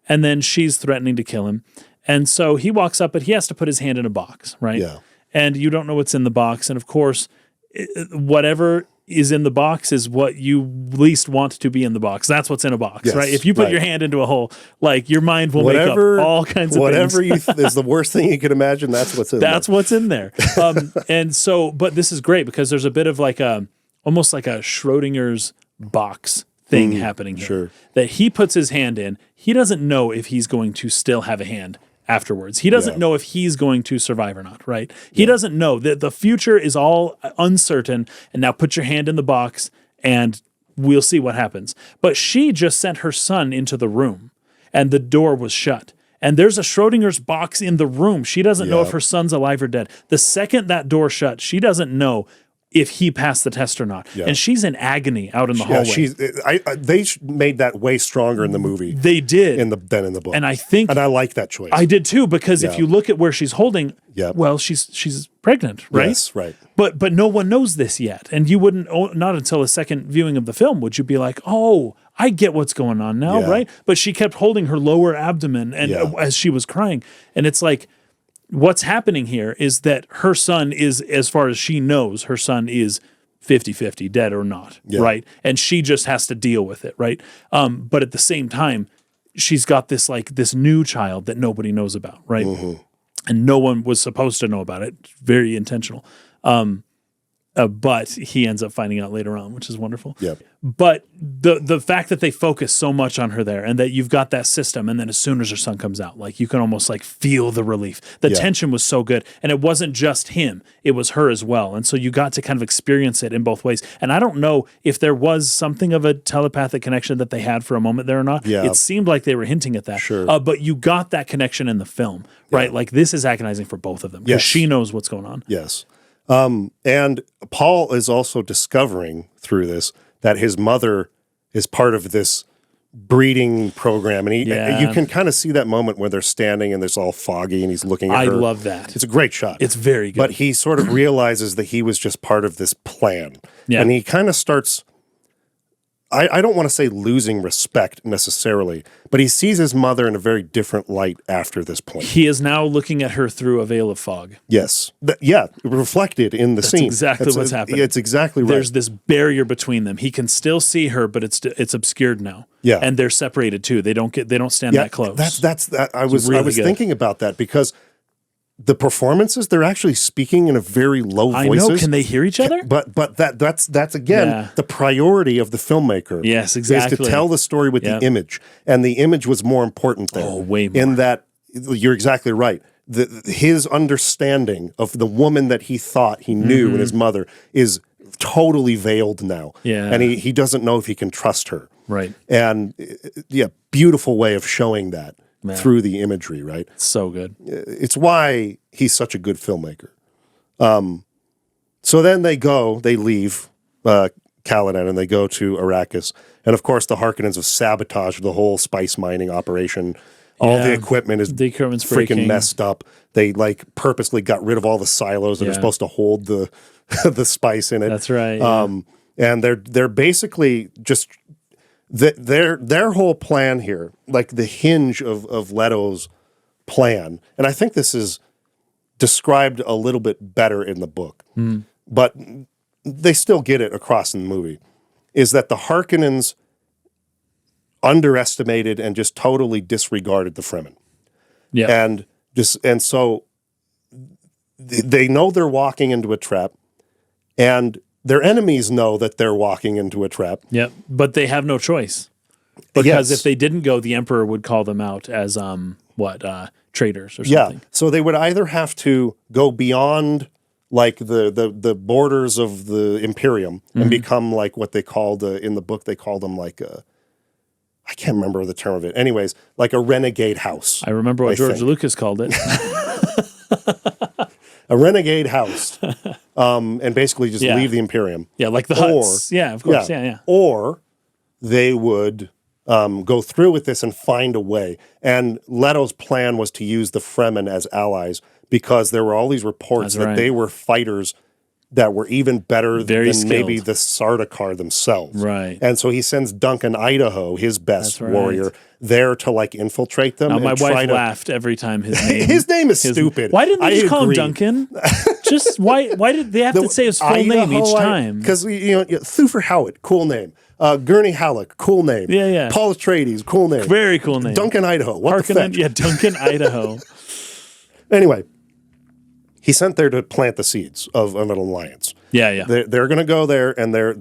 and then she's threatening to kill him. And so he walks up, but he has to put his hand in a box, right? Yeah. And you don't know what's in the box. And of course, whatever is in the box is what you least want to be in the box. That's what's in a box, right? If you put your hand into a hole, like your mind will make up all kinds of whatever things. is the worst thing you can imagine. That's what's in there. That's what's in there. And so, but this is great because there's a bit of like almost like a Schrodinger's box thing happening here. Sure. That he puts his hand in. He doesn't know if he's going to still have a hand afterwards. He doesn't know if he's going to survive or not, right? He doesn't know that the future is all uncertain. And now put your hand in the box and we'll see what happens. But she just sent her son into the room and the door was shut. And there's a Schrodinger's box in the room. She doesn't know if her son's alive or dead. The second that door shut, she doesn't know if he passed the test or not. Yeah. And she's in agony out in the hallway. They made that way stronger in the movie. They did. Than in the book. And I like that choice. I did too, because if you look at where she's holding, well, she's pregnant, right? Yes, right. But no one knows this yet. And you wouldn't, not until a second viewing of the film, would you be like, oh, I get what's going on now, right? But she kept holding her lower abdomen and as she was crying. And it's like, what's happening here is that her son is, as far as she knows, her son is 50-50, dead or not, right? And she just has to deal with it, right? But at the same time, she's got this new child that nobody knows about, right? And no one was supposed to know about it. Very intentional. But he ends up finding out later on, which is wonderful. Yep. But the fact that they focus so much on her there and that you've got that system, and then as soon as her son comes out, like you can almost like feel the relief. The tension was so good. And it wasn't just him, it was her as well. And so you got to kind of experience it in both ways. And I don't know if there was something of a telepathic connection that they had for a moment there or not. Yeah. It seemed like they were hinting at that. Sure. But you got that connection in the film, right? Like this is agonizing for both of them because she knows what's going on. Yes. And Paul is also discovering through this that his mother is part of this breeding program. And you can kind of see that moment where they're standing and it's all foggy and he's looking at her. I love that. It's a great shot. It's very good. But he sort of realizes that he was just part of this plan. Yeah. And he kind of starts, I don't want to say losing respect necessarily, but he sees his mother in a very different light after this point. He is now looking at her through a veil of fog. Yes. Reflected in the scene. Exactly what's happening. It's exactly right. There's this barrier between them. He can still see her, but it's obscured now. Yeah. And they're separated too. They don't stand that close. I was thinking about that because the performances, they're actually speaking in a very low voices. I know. Can they hear each other? But that's again the priority of the filmmaker. Yes, exactly. Is to tell the story with the image, and the image was more important there. Oh, way more. In that, you're exactly right. His understanding of the woman that he thought he knew and his mother is totally veiled now. Yeah, and he doesn't know if he can trust her. Right. And beautiful way of showing that. Man. Through the imagery, right? So good. It's why he's such a good filmmaker. So then they leave Caladan and they go to Arrakis. And of course, the Harkonnens have sabotaged the whole spice mining operation. All the equipment is freaking messed up. They purposely got rid of all the silos that are supposed to hold the the spice in it. That's right. And they're basically just... Their whole plan here, like the hinge of Leto's plan, and I think this is described a little bit better in the book, but they still get it across in the movie, is that the Harkonnens underestimated and just totally disregarded the Fremen. Yeah. And so they know they're walking into a trap, and their enemies know that they're walking into a trap. Yep, but they have no choice. Because if they didn't go, the Emperor would call them out as, traitors or something. Yeah, so they would either have to go beyond, the borders of the Imperium and become, what they called, in the book, they called them, I can't remember the term of it. Anyways, like a renegade house. I remember what George Lucas called it. A renegade house, and basically just leave the Imperium. Yeah, like the Hutts. Of course. Yeah. Or they would go through with this and find a way. And Leto's plan was to use the Fremen as allies because there were all these reports that they were fighters that were even better than maybe the Sardaukar themselves. Right. And so he sends Duncan Idaho, his best warrior, there to infiltrate them. Now, my wife laughed every time his name. His name is stupid. Why didn't they just call him Duncan? Just why did they have to say his full name each time? Because Thufir Howard, cool name. Gurney Halleck, cool name. Yeah. Paul Atreides, cool name. Very cool name. Duncan Idaho, what the fetch? Yeah, Duncan Idaho. Anyway, he sent there to plant the seeds of an alliance. Yeah. They're going to go there, and there's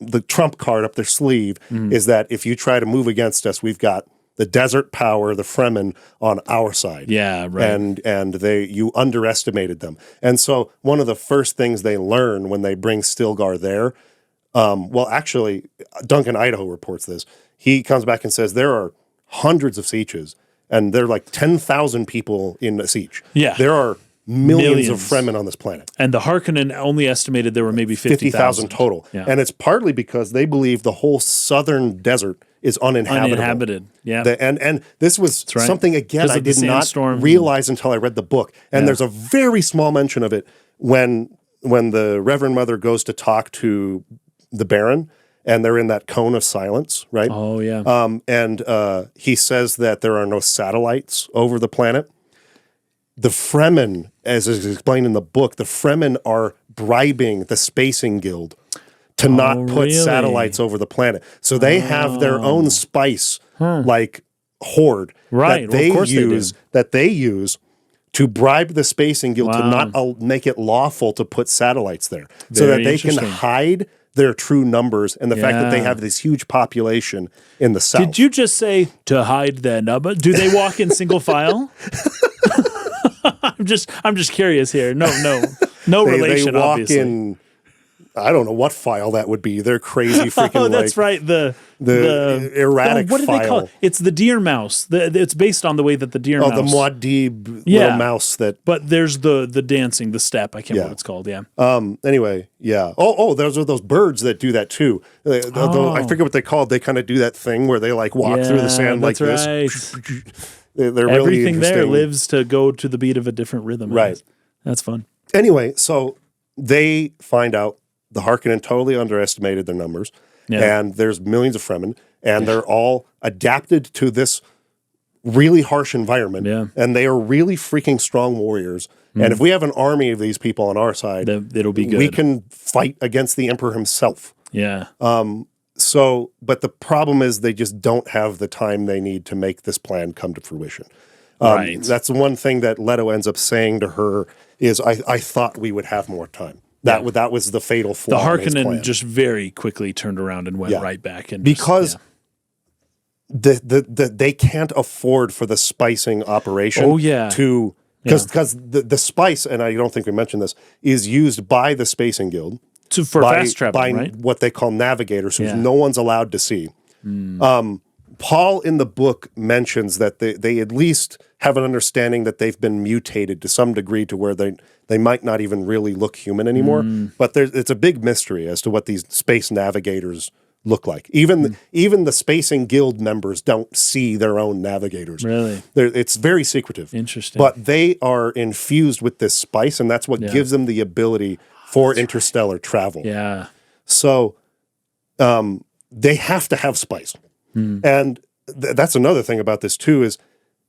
the trump card up their sleeve is that if you try to move against us, we've got the desert power, the Fremen, on our side. Yeah, right. And you underestimated them. And so one of the first things they learn when they bring Stilgar there, well, actually, Duncan Idaho reports this. He comes back and says there are hundreds of sieges, and there are like 10,000 people in a siege. Yeah. There are millions of Fremen on this planet. And the Harkonnen only estimated there were maybe 50,000 total. Yeah. And it's partly because they believe the whole southern desert is uninhabitable. Yeah. And this was right. something, again, I did not realize until I read the book. And there's a very small mention of it when the Reverend Mother goes to talk to the Baron, and they're in that cone of silence, right? Oh, yeah. And he says that there are no satellites over the planet. The Fremen, as is explained in the book, the Fremen are bribing the Spacing Guild to not put satellites over the planet. So they have their own spice, like hoard, right. that they use to bribe the Spacing Guild to not make it lawful to put satellites there, so that they can hide their true numbers and the fact that they have this huge population in the south. Did you just say to hide their number? Do they walk in single file? I'm just curious here. No relation. They walk obviously. in. I don't know what file that would be. They're crazy freaking. Oh, that's right. The erratic what do file. They call it? It's the deer mouse. It's based on the way that the deer mouse. Oh, the Muad'Dib little mouse that. But there's the dancing, the step. I can't remember what it's called. Yeah. Anyway, yeah. Oh, those are those birds that do that too. I forget what they called. They kind of do that thing where they like walk through the sand like this. Right. They're really everything there lives to go to the beat of a different rhythm. Right. That's fun. Anyway, so they find out the Harkonnen totally underestimated their numbers, and there's millions of Fremen, and they're all adapted to this really harsh environment, and they are really freaking strong warriors. And if we have an army of these people on our side, it'll be good. We can fight against the Emperor himself. Yeah. But the problem is they just don't have the time they need to make this plan come to fruition. Right. That's one thing that Leto ends up saying to her is, I thought we would have more time. That was the fatal flaw. The Harkonnen just very quickly turned around and went right back. And because they can't afford for the spicing operation. Oh, yeah. Because the spice, and I don't think we mentioned this, is used by the Spacing Guild. For fast travel, by right? what they call navigators, who no one's allowed to see. Paul in the book mentions that they at least have an understanding that they've been mutated to some degree to where they might not even really look human anymore. But it's a big mystery as to what these space navigators look like. Even the Spacing Guild members don't see their own navigators. Really? It's very secretive. Interesting. But they are infused with this spice, and that's what gives them the ability for interstellar travel. Yeah. So they have to have spice. And that's another thing about this too, is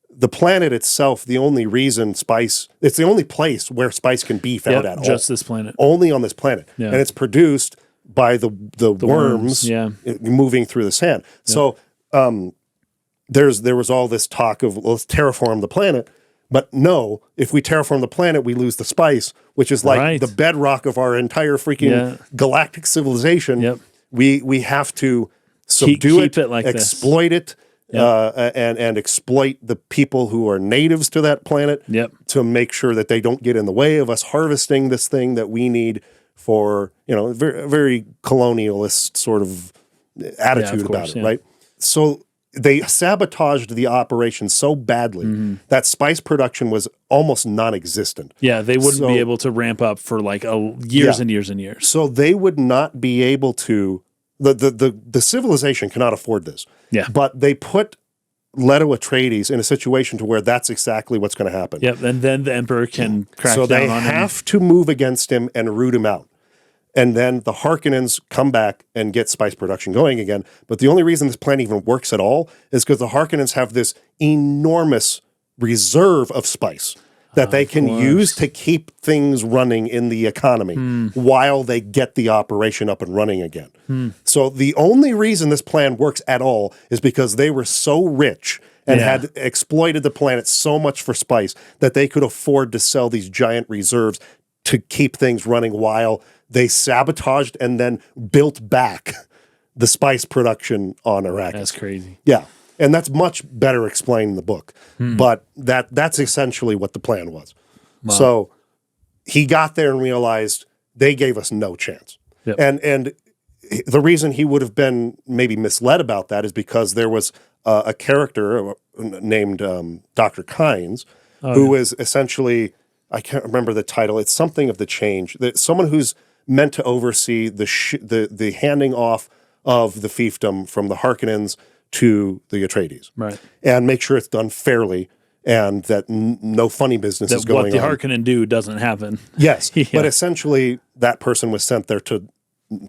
the planet itself, the only reason spice, it's the only place where spice can be found at all. Just this planet. Only on this planet. Yeah. And it's produced by the worms moving through the sand. So there was all this talk of, let's terraform the planet. But no, if we terraform the planet, we lose the spice, which is like the bedrock of our entire freaking galactic civilization. We have to subdue keep it like exploit it, and exploit the people who are natives to that planet to make sure that they don't get in the way of us harvesting this thing that we need for, very, very colonialist sort of attitude about it, right? So they sabotaged the operation so badly that spice production was almost non-existent. Yeah, they wouldn't be able to ramp up for like years and years and years. So they would not be able to. The civilization cannot afford this. Yeah, but they put Leto Atreides in a situation to where that's exactly what's going to happen. Yep, and then the Emperor can crack down on him. So they have to move against him and root him out. And then the Harkonnens come back and get spice production going again. But the only reason this plan even works at all is because the Harkonnens have this enormous reserve of spice that they can use to keep things running in the economy while they get the operation up and running again. So the only reason this plan works at all is because they were so rich and had exploited the planet so much for spice that they could afford to sell these giant reserves to keep things running while they sabotaged and then built back the spice production on Arrakis. That's crazy. Yeah. And that's much better explained in the book. But that's essentially what the plan was. Wow. So he got there and realized they gave us no chance. Yep. And the reason he would have been maybe misled about that is because there was a character named Dr. Kynes, who is essentially, I can't remember the title, it's something of the change, someone who's meant to oversee the handing off of the fiefdom from the Harkonnens to the Atreides. Right. And make sure it's done fairly and that no funny business is going on. What the Harkonnen do doesn't happen. Yes. Yeah. But essentially, that person was sent there to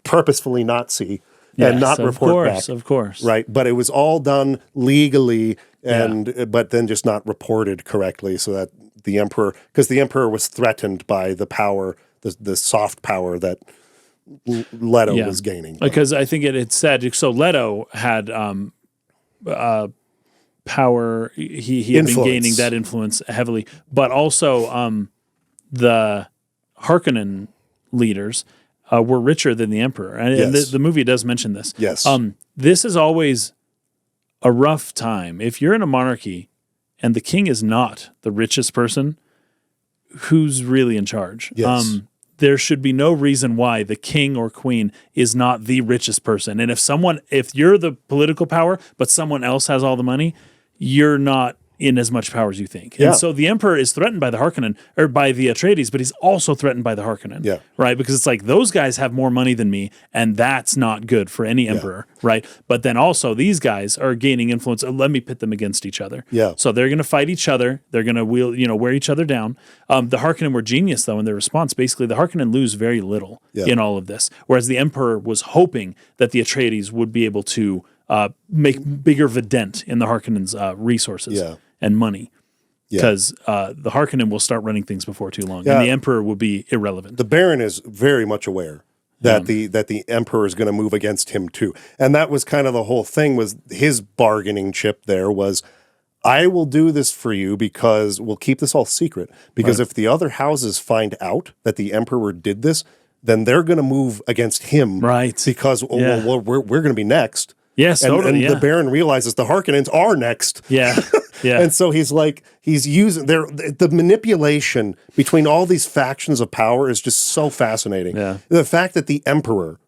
purposefully not see and not report back. Of course. Right. But it was all done legally, but then just not reported correctly so that the Emperor, because the Emperor was threatened by the power, the soft power that Leto was gaining. Because I think it had said, so Leto had power, he had been gaining that influence heavily, but also the Harkonnen leaders were richer than the Emperor. And the movie does mention this. Yes. This is always a rough time. If you're in a monarchy and the king is not the richest person, who's really in charge? Yes. There should be no reason why the king or queen is not the richest person. And if you're the political power, but someone else has all the money, you're not in as much power as you think. And so the Emperor is threatened by the Harkonnen, or by the Atreides, but he's also threatened by the Harkonnen, right? Because it's like, those guys have more money than me, and that's not good for any Emperor, right? But then also, these guys are gaining influence. Let me pit them against each other. Yeah. So they're going to fight each other. They're going to wear each other down. The Harkonnen were genius, though, in their response. Basically, the Harkonnen lose very little in all of this, whereas the Emperor was hoping that the Atreides would be able to make bigger of a dent in the Harkonnens' resources and money, because the Harkonnen will start running things before too long, and the Emperor will be irrelevant. The Baron is very much aware that the Emperor is going to move against him too, and that was kind of the whole thing. Was his bargaining chip there was, I will do this for you because we'll keep this all secret. Because if the other houses find out that the Emperor did this, then they're going to move against him, right? Because well, we're going to be next. Yes, totally. And the Baron realizes the Harkonnens are next. Yeah. And so he's using the manipulation between all these factions of power is just so fascinating. Yeah. The fact that the Emperor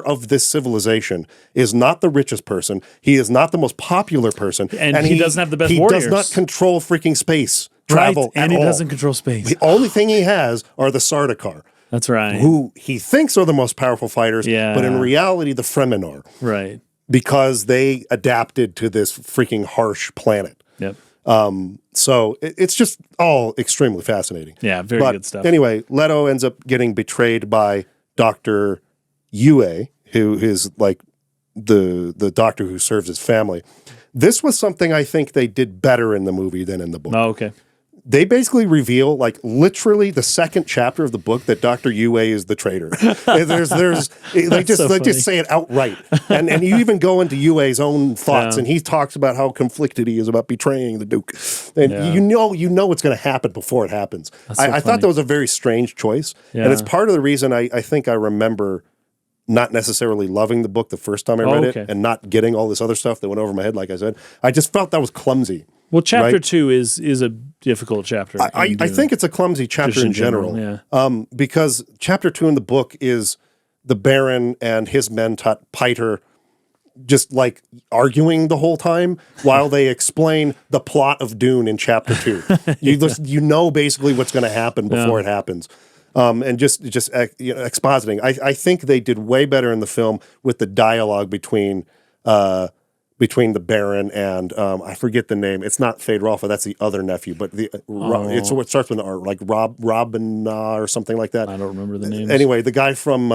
of this civilization is not the richest person. He is not the most popular person. And he doesn't have the best warriors. He does not control freaking space travel and he all. doesn't control space. The only thing he has are the Sardaukar. That's right. Who he thinks are the most powerful fighters, but in reality the Fremen are. Right. Because they adapted to this freaking harsh planet. Yep. So it's just all extremely fascinating. Yeah, very good stuff. Anyway, Leto ends up getting betrayed by Dr. Yue, who is like the doctor who serves his family. This was something I think they did better in the movie than in the book. Oh, okay. They basically reveal, like, literally the second chapter of the book that Dr. Yue is the traitor. They just say it outright. And you even go into Yue's own thoughts, and he talks about how conflicted he is about betraying the Duke. And you know what's going to happen before it happens. I thought that was a very strange choice. And it's part of the reason I think I remember not necessarily loving the book the first time I read it and not getting all this other stuff that went over my head, like I said. I just felt that was clumsy. Well, chapter 2 is a difficult chapter. I think it's a clumsy chapter in general. Because chapter 2 in the book is the Baron and his Mentat Piter just like arguing the whole time while they explain the plot of Dune in chapter 2. You know basically what's going to happen before it happens. And just expositing. I think they did way better in the film with the dialogue between the Baron and I forget the name. It's not Fade Rolfa. That's the other nephew. But it starts with an R, like Robin or something like that. I don't remember the name. Anyway, the guy from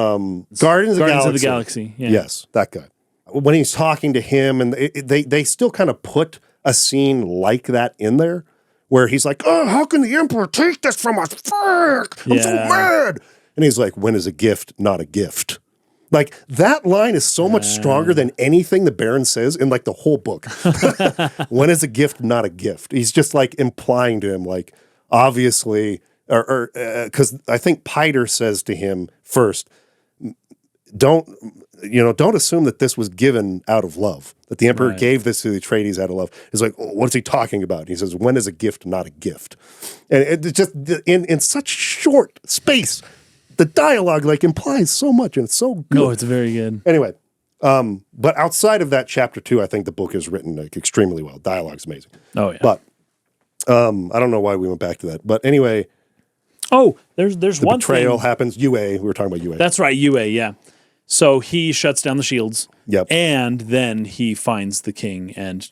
Guardians of the Galaxy. Yeah. Yes, that guy. When he's talking to him, and they still kind of put a scene like that in there, where he's like, "Oh, how can the Emperor take this from us? Fuck! I'm so mad!" And he's like, "When is a gift not a gift?" Like, that line is so much stronger than anything the Baron says in, like, the whole book. When is a gift not a gift? He's just, like, implying to him, like, obviously, or because I think Piter says to him first, don't assume that this was given out of love, that the emperor gave this to the Atreides out of love. It's like, what's he talking about? And he says, when is a gift not a gift? And it just in such short space, the dialogue like implies so much, and it's so good. No, it's very good. Anyway, but outside of that chapter 2, I think the book is written like extremely well. Dialogue's amazing. Oh yeah. But I don't know why we went back to that. But anyway, there's the one betrayal thing. happens. UA, we were talking about UA. That's right, UA, yeah. So he shuts down the shields. Yep. And then he finds the king and,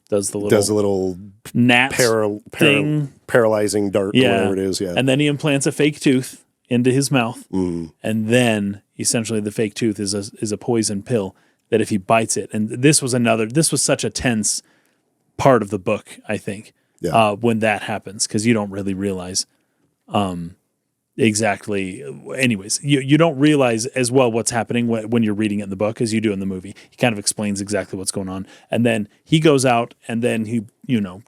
does the little gnat thing. Paralyzing dart or whatever it is, yeah. And then he implants a fake tooth into his mouth. And then essentially the fake tooth is a poison pill that if he bites it, and this was such a tense part of the book, I think, when that happens, because you don't really realize exactly. Anyways, you don't realize as well what's happening when you're reading it in the book as you do in the movie. He kind of explains exactly what's going on, and then he goes out and then he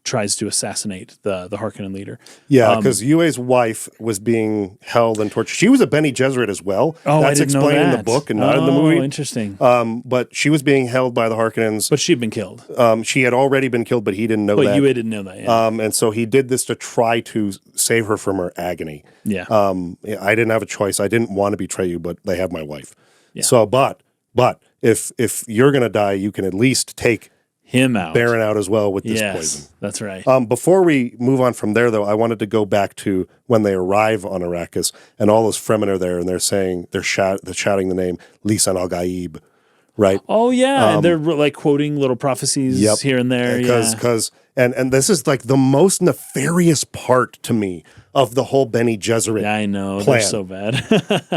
tries to assassinate the Harkonnen leader. Yeah, because Yue's wife was being held and tortured. She was a Bene Gesserit as well. Oh, that's I didn't explained know that. in the book and not in the movie. Oh, interesting. But she was being held by the Harkonnens. But she'd been killed. She had already been killed, but he didn't know that. But Yue didn't know that. Yeah. And so he did this to try to save her from her agony. Yeah. I didn't have a choice. I didn't want to betray you, but they have my wife. Yeah. So, but if you're going to die, you can at least take him out. Baron out as well with this poison. That's right. Before we move on from there, though, I wanted to go back to when they arrive on Arrakis and all those Fremen are there and they're shouting the name Lisan al-Gaib, right? Oh yeah, and they're like quoting little prophecies here and there. Because and this is like the most nefarious part to me of the whole Bene Gesserit. Yeah, I know. Plan. They're so bad.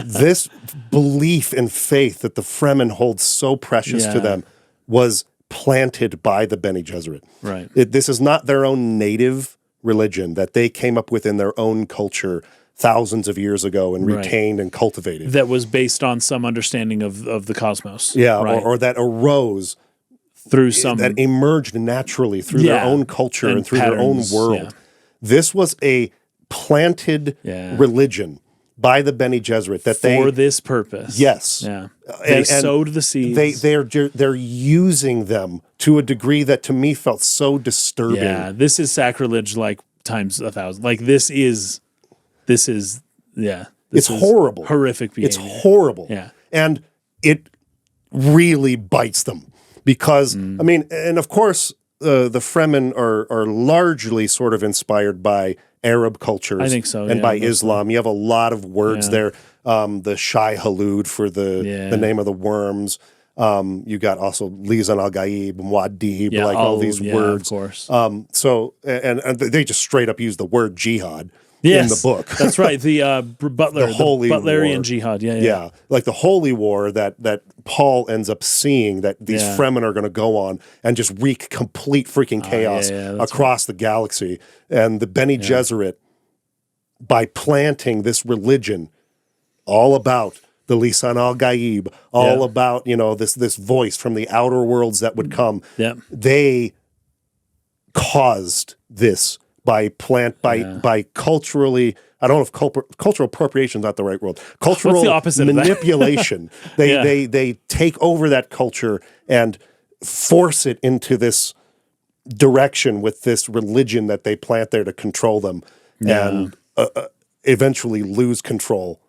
This belief and faith that the Fremen hold so precious to them was planted by the Bene Gesserit. Right. This is not their own native religion that they came up with in their own culture thousands of years ago and retained and cultivated. That was based on some understanding of the cosmos. Yeah, or that arose through some that emerged naturally through their own culture and through patterns, their own world. Yeah. This was a planted religion by the Bene Gesserit that for this purpose. Yes. Yeah. They sowed the seeds. They're using them to a degree that to me felt so disturbing. Yeah. This is sacrilege like times 1,000. Like this is it's horrible. Horrific behavior. It's horrible. Yeah. And it really bites them because I mean, and of course the Fremen are largely sort of inspired by Arab cultures, I think so, and by Islam. You have a lot of words there. The Shai Halud for the name of the worms. You got also Lisan al-Gaib, Muad'Dib, like all these words. Of course. So and they just straight up use the word jihad in the book. That's right. The Butler, the Holy Butlerian War. jihad. Yeah, like the Holy War that Paul ends up seeing that these Fremen are going to go on and just wreak complete freaking chaos across the galaxy. And the Bene Gesserit, by planting this religion all about the Lisan al-Gaib, all about, this voice from the outer worlds that would come, they caused this by culturally, I don't know if cultural appropriation is not the right word. Cultural What's the opposite manipulation. They take over that culture and force it into this direction with this religion that they plant there to control them and eventually lose control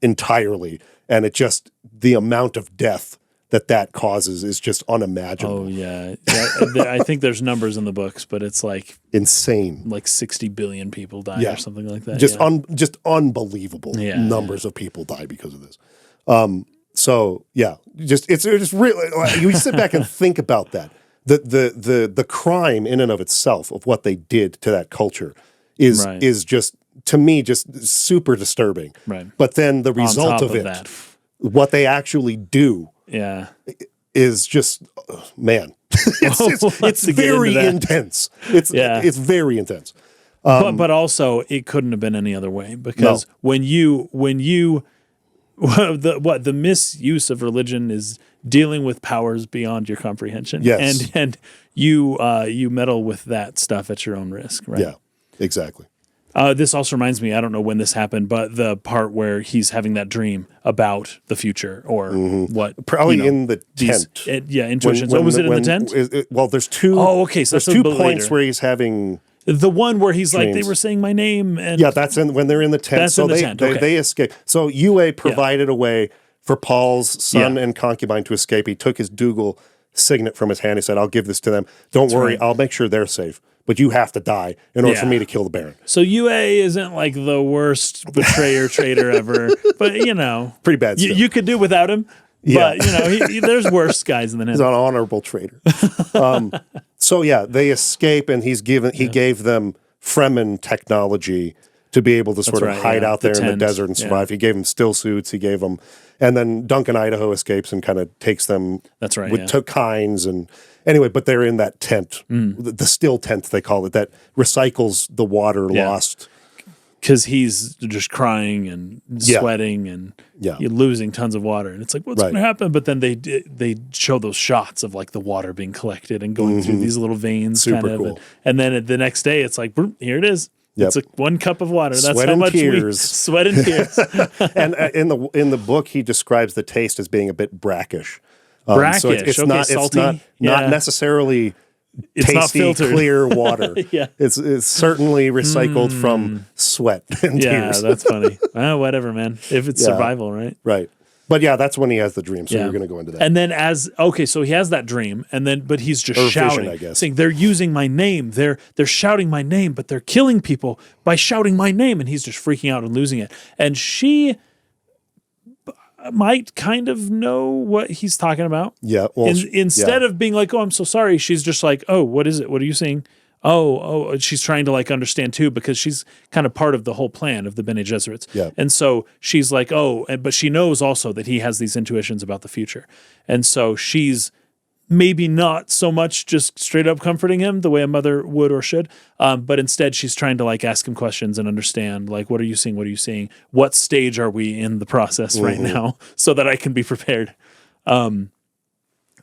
entirely. And the amount of death that causes is just unimaginable. Oh, yeah. I think there's numbers in the books, but it's like insane. Like 60 billion people die or something like that. Just unbelievable numbers of people die because of this. So it's just really, you sit back and think about that. The crime in and of itself of what they did to that culture is just, to me, just super disturbing. Right. But then the result of it, what they actually do, is just man. it's very intense. It's very intense. But also it couldn't have been any other way because when you the misuse of religion is dealing with powers beyond your comprehension. Yes. And you meddle with that stuff at your own risk, right? Yeah, exactly. This also reminds me, I don't know when this happened, but the part where he's having that dream about the future or what. Probably in the tent. Intuitions. Was it in the tent? Well, there's two. Oh, okay. So there's two points where he's having the one where he's dreams. like, they were saying my name. And that's when they're in the tent. That's so in the tent. Okay. They escape. So Yue provided a way for Paul's son and concubine to escape. He took his Dougal signet from his hand. He said, I'll give this to them. Don't worry. Right. I'll make sure they're safe. But you have to die in order for me to kill the Baron. So Yue isn't like the worst betrayer traitor ever, but pretty bad stuff. You could do without him. But there's worse guys than him. He's an honorable traitor. So they escape, and he gave them Fremen technology to be able to sort of hide out there in the desert and survive. He gave them still suits. He gave them, and then Duncan Idaho escapes and kind of takes them. That's right. To Kynes and anyway, but they're in that tent, the still tent they call it, that recycles the water lost. Because he's just crying and sweating and you're losing tons of water, and it's like, what's going to happen? But then they show those shots of like the water being collected and going through these little veins, super cool. And then the next day, it's like, here it is. Yep. It's like 1 cup of water. That's sweat how much tears. Sweat and tears. And in the book, he describes the taste as being a bit brackish. Brackish. So it's not salty. It's not necessily tasty, not filtered. Clear water. It's certainly recycled from sweat and tears. Yeah, that's funny. Whatever, man. If it's survival, right? Right. But that's when he has the dream. So you're going to go into that. And then so he has that dream, but he's just shouting, vision, I guess. saying they're using my name. They're shouting my name, but they're killing people by shouting my name, and he's just freaking out and losing it. And she might kind of know what he's talking about. Yeah. Well, instead of being like, "Oh, I'm so sorry," she's just like, "Oh, what is it? What are you seeing?" Oh, she's trying to like understand too, because she's kind of part of the whole plan of the Bene Gesserits. Yeah. And so she's like, but she knows also that he has these intuitions about the future. And so she's maybe not so much just straight up comforting him the way a mother would or should, but instead she's trying to like ask him questions and understand, like, what are you seeing? What are you seeing? What stage are we in the process right now, so that I can be prepared?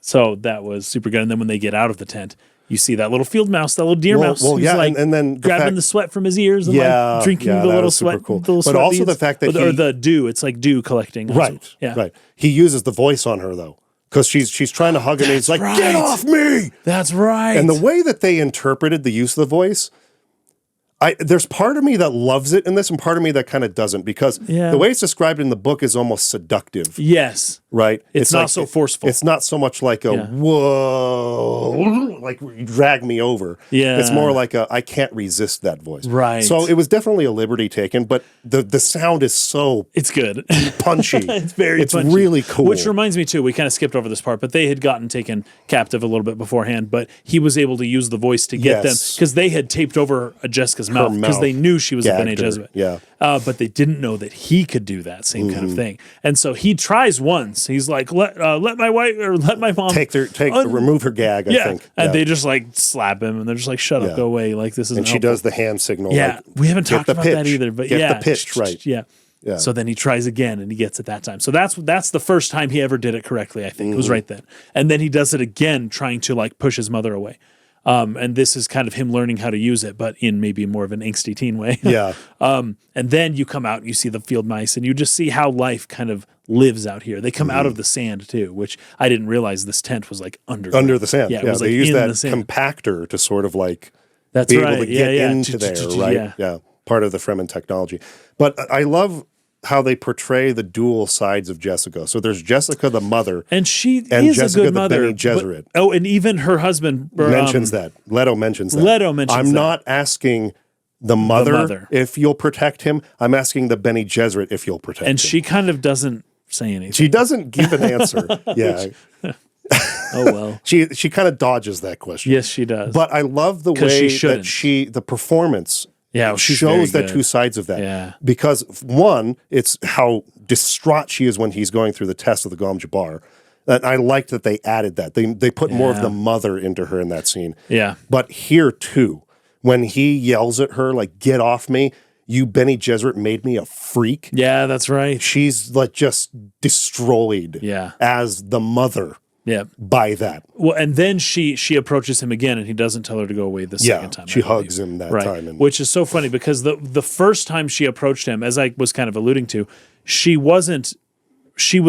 So that was super good. And then when they get out of the tent, you see that little field mouse, that little deer mouse. Well, like and then grabbing the sweat from his ears and like drinking the little sweat. Cool. But also beads. the fact that or the dew, it's like dew collecting. Right. Right. He uses the voice on her though, because she's trying to hug him, and he's like, "Get off me!" That's right. And the way that they interpreted the use of the voice, there's part of me that loves it in this, and part of me that kind of doesn't, because the way it's described in the book is almost seductive. Yes. Right? It's not so forceful. It's not so much like a, whoa, like you drag me over. Yeah. It's more like I can't resist that voice. Right. So it was definitely a liberty taken, but the sound is so it's good. Punchy. It's very punchy. Really cool. Which reminds me too, we kind of skipped over this part, but they had gotten taken captive a little bit beforehand, but he was able to use the voice to get them, because they had taped over Jessica's mouth because they knew she was a Bene Gesserit. Yeah. But they didn't know that he could do that same kind of thing. And so he tries once. He's like, let my wife or let my mom remove her gag, I think. And they just like slap him, and they're just like, shut up, go away. Like, this isn't And she helpful. does the hand signal. Yeah. Like, we haven't talked about that either, but get the pitch right. Yeah. Yeah. So then he tries again, and he gets it that time. So that's the first time he ever did it correctly, I think. It was right then. And then he does it again, trying to like push his mother away. And this is kind of him learning how to use it, but in maybe more of an angsty teen way. Yeah. And then you come out and you see the field mice, and you just see how life kind of lives out here. They come out of the sand too, which I didn't realize this tent was like under the sand. Yeah, it was they like use in that the sand. compactor to sort of like That's be right. able to get into there, right? Yeah. Yeah, part of the Fremen technology. But I love how they portray the dual sides of Jessica. So there's Jessica the mother, and she and is Jessica a good mother. the Bene Gesserit. And even her husband mentions that. Leto mentions that. I'm not asking the mother if you'll protect him. I'm asking the Bene Gesserit if you'll protect him. And she kind of doesn't say anything. She doesn't give an answer. Yeah. Oh well. She kind of dodges that question. Yes, she does. But I love the way that the performance shows that two sides of that. Yeah. Because one, it's how distraught she is when he's going through the test of the Gom Jabbar. And I liked that they added that. They put more of the mother into her in that scene. Yeah. But here too, when he yells at her, like, "Get off me, you Bene Gesserit made me a freak." Yeah, that's right. She's like just destroyed as the mother. Yeah. by that. Well, and then she approaches him again, and he doesn't tell her to go away the second time. She hugs him that time. And which is so funny because the first time she approached him, as I was kind of alluding to, she was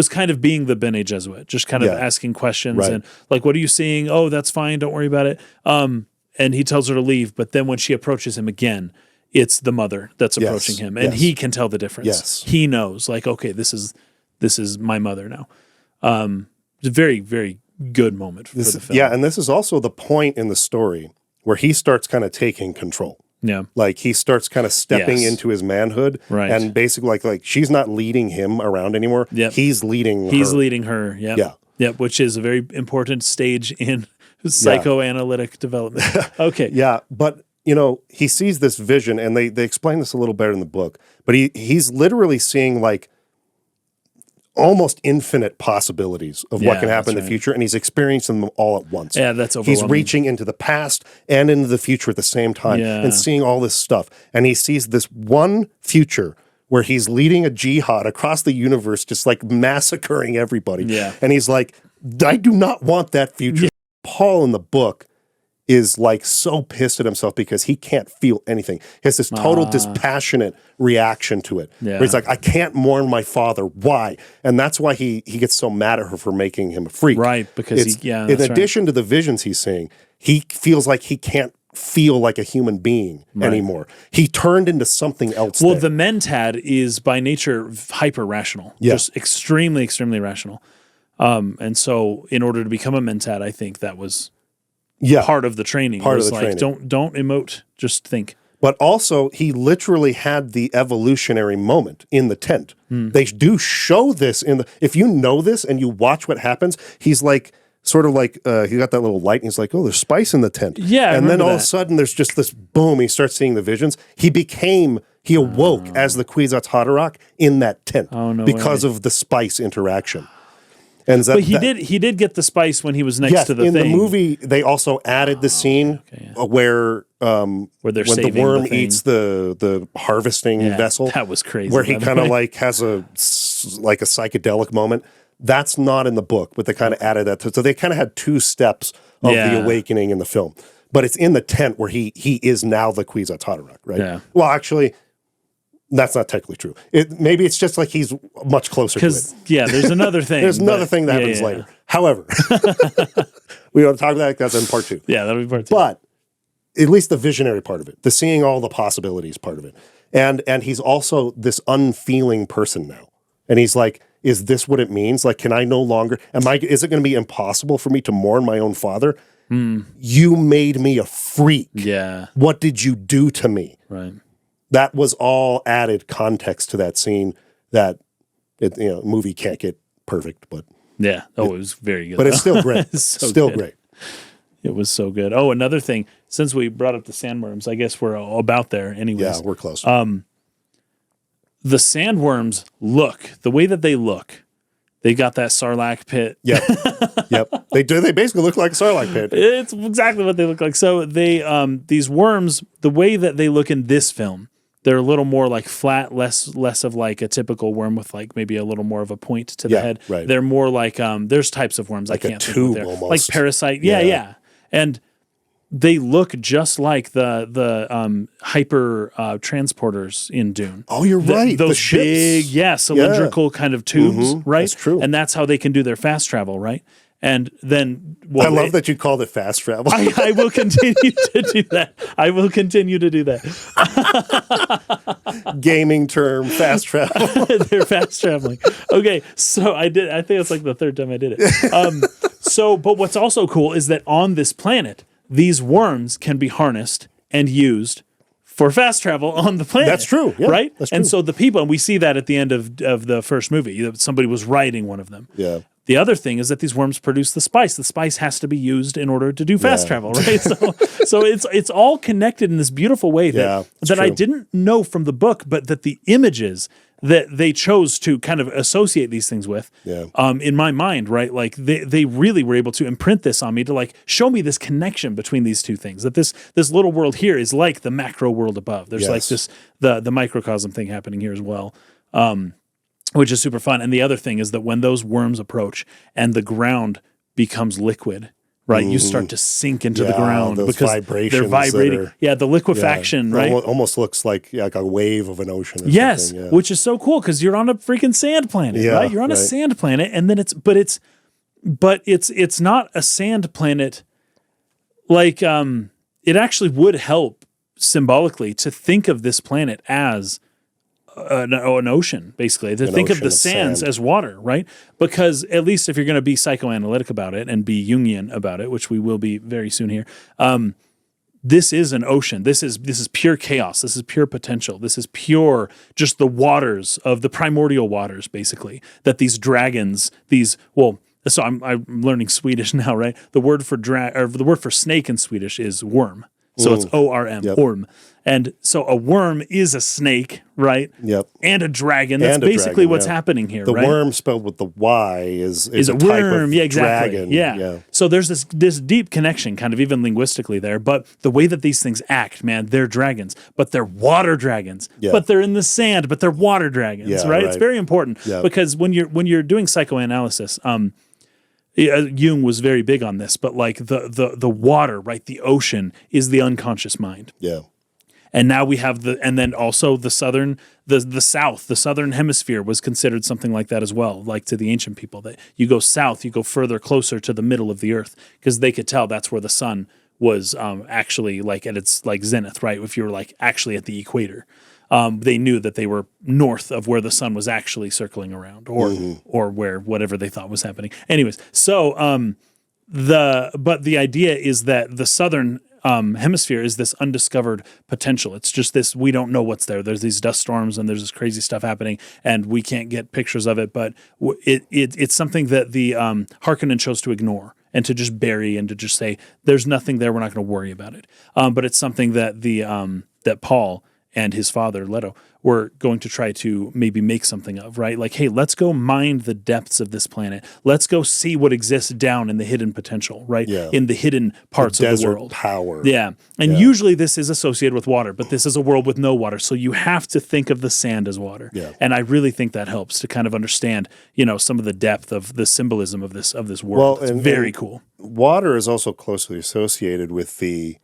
kind of being the Bene Gesserit, just kind of asking questions and like, what are you seeing? Oh, that's fine. Don't worry about it. And he tells her to leave. But then when she approaches him again, it's the mother that's approaching him, and he can tell the difference. Yes. He knows, like, okay, this is my mother now. It's a very, very good moment for the film. Yeah, and this is also the point in the story where he starts kind of taking control. Yeah. Like he starts kind of stepping into his manhood. Right. And basically like she's not leading him around anymore. Yep. He's leading her. He's leading her. Yep. Yeah. Yep, which is a very important stage in psychoanalytic development. Okay. Yeah, but he sees this vision, and they explain this a little better in the book, but he's literally seeing like almost infinite possibilities of what can happen in the future, and he's experiencing them all at once. Yeah, that's overwhelming. He's reaching into the past and into the future at the same time and seeing all this stuff. And he sees this one future where he's leading a jihad across the universe, just like massacring everybody. Yeah. And he's like, I do not want that future. Yeah. Paul in the book is like so pissed at himself because he can't feel anything. He has this total dispassionate reaction to it. Yeah. Where he's like, I can't mourn my father. Why? And that's why he gets so mad at her for making him a freak. Right, because in addition to the visions he's seeing, he feels like he can't feel like a human being anymore. He turned into something else. Well, the Mentat is by nature hyper rational, just extremely, extremely rational. And so in order to become a Mentat, I think that was part of the training. Part of the like, training. Don't emote, just think. But also, he literally had the evolutionary moment in the tent. They do show this if you know this and you watch what happens, he's like, sort of like, he got that little light and he's like, oh, there's spice in the tent. Yeah, and then all of a sudden there's just this boom, he starts seeing the visions. He awoke as the Kwisatz Haderach in that tent because of the spice interaction. And but he did get the spice when he was next to the thing. In the movie, they also added the scene where they're when saving the worm the thing. eats the harvesting vessel. That was crazy. Where he kind of like has a psychedelic moment. That's not in the book, but they kind of added that. So they kind of had two steps of the awakening in the film. But it's in the tent where he is now the Kwisatz Haderach, right? Yeah. Well, actually, that's not technically true. Maybe it's just like he's much closer to it. Yeah, there's another thing. There's another thing that happens later. However, we want to talk about that's in part 2. Yeah, that'll be part 2. But at least the visionary part of it, the seeing all the possibilities part of it. And he's also this unfeeling person now. And he's like, is this what it means? Like, can I no longer, is it going to be impossible for me to mourn my own father? You made me a freak. Yeah. What did you do to me? Right. That was all added context to that scene that movie can't get perfect, but it was very good. But it's still great. Still great. It was so good. Oh, another thing, since we brought up the sandworms, I guess we're about there anyways. Yeah, we're close. The sandworms the way that they look, they got that sarlacc pit. Yep. They do. They basically look like a sarlacc pit. It's exactly what they look like. So they, these worms, the way that they look in this film, they're a little more like flat, less of like a typical worm with like maybe a little more of a point to the head. Right. They're more like there's types of worms like I can't a think of what tube they're. almost. Like parasite. Yeah. And they look just like the hyper transporters in Dune. Oh, you're right. Those the ships. big, cylindrical kind of tubes, right? That's true. And that's how they can do their fast travel, right? And then I love that you called it fast travel. I will continue to do that. I will continue to do that. Gaming term, fast travel. They're fast traveling. Okay, so I think it's like the third time I did it. But what's also cool is that on this planet, these worms can be harnessed and used for fast travel on the planet. That's true. Yeah, right? That's true. And so the people, and we see that at the end of the first movie, somebody was riding one of them. Yeah. The other thing is that these worms produce the spice. The spice has to be used in order to do fast travel, right? So it's all connected in this beautiful way that I didn't know from the book, but that the images that they chose to kind of associate these things with, in my mind, right? Like they really were able to imprint this on me to like show me this connection between these two things. That this little world here is like the macro world above. There's like this the microcosm thing happening here as well. Which is super fun. And the other thing is that when those worms approach and the ground becomes liquid. Right, you start to sink into the ground those because vibrations they're vibrating. The liquefaction, right? Almost looks like a wave of an ocean. Or yes, something. Yeah. which is so cool because you're on a freaking sand planet, right? You're on a sand planet, and then it's not a sand planet. Like, it actually would help symbolically to think of this planet as an ocean, basically. To think of the sands as water, right? Because at least if you're going to be psychoanalytic about it and be Jungian about it, which we will be very soon here, this is an ocean. This is pure chaos. This is pure potential. This is pure just the waters of the primordial waters, basically, that these dragons, so I'm learning Swedish now, right? The word for snake in Swedish is worm. So it's O-R-M, orm. And so a worm is a snake, right? Yep. And a dragon. That's basically what's happening here, right? The worm spelled with the Y is a a worm. type of Exactly. dragon. Yeah. So there's this deep connection, kind of even linguistically there. But the way that these things act, man, they're dragons, but they're water dragons. Yeah. But they're in the sand, but they're water dragons, right? It's very important because when you're doing psychoanalysis, Jung was very big on this, but like the water, right? The ocean is the unconscious mind. Yeah. And now we have and then also the southern hemisphere was considered something like that as well, like to the ancient people, that you go south, you go further, closer to the middle of the earth, because they could tell that's where the sun was actually like at its like zenith, right? If you were like actually at the equator. They knew that they were north of where the sun was actually circling around, or where whatever they thought was happening. Anyways, so but the idea is that the southern hemisphere is this undiscovered potential. It's just this, we don't know what's there. There's these dust storms and there's this crazy stuff happening, and we can't get pictures of it. But it's something that the Harkonnen chose to ignore and to just bury and to just say there's nothing there. We're not going to worry about it. But it's something that that Paul and his father, Leto, were going to try to maybe make something of, right? Like, hey, let's go mine the depths of this planet. Let's go see what exists down in the hidden potential, right? Yeah. In the hidden parts of the world. Power. Yeah. And usually this is associated with water, but this is a world with no water. So you have to think of the sand as water. Yeah. And I really think that helps to kind of understand, some of the depth of the symbolism of this world. Well, it's very cool. Water is also closely associated with the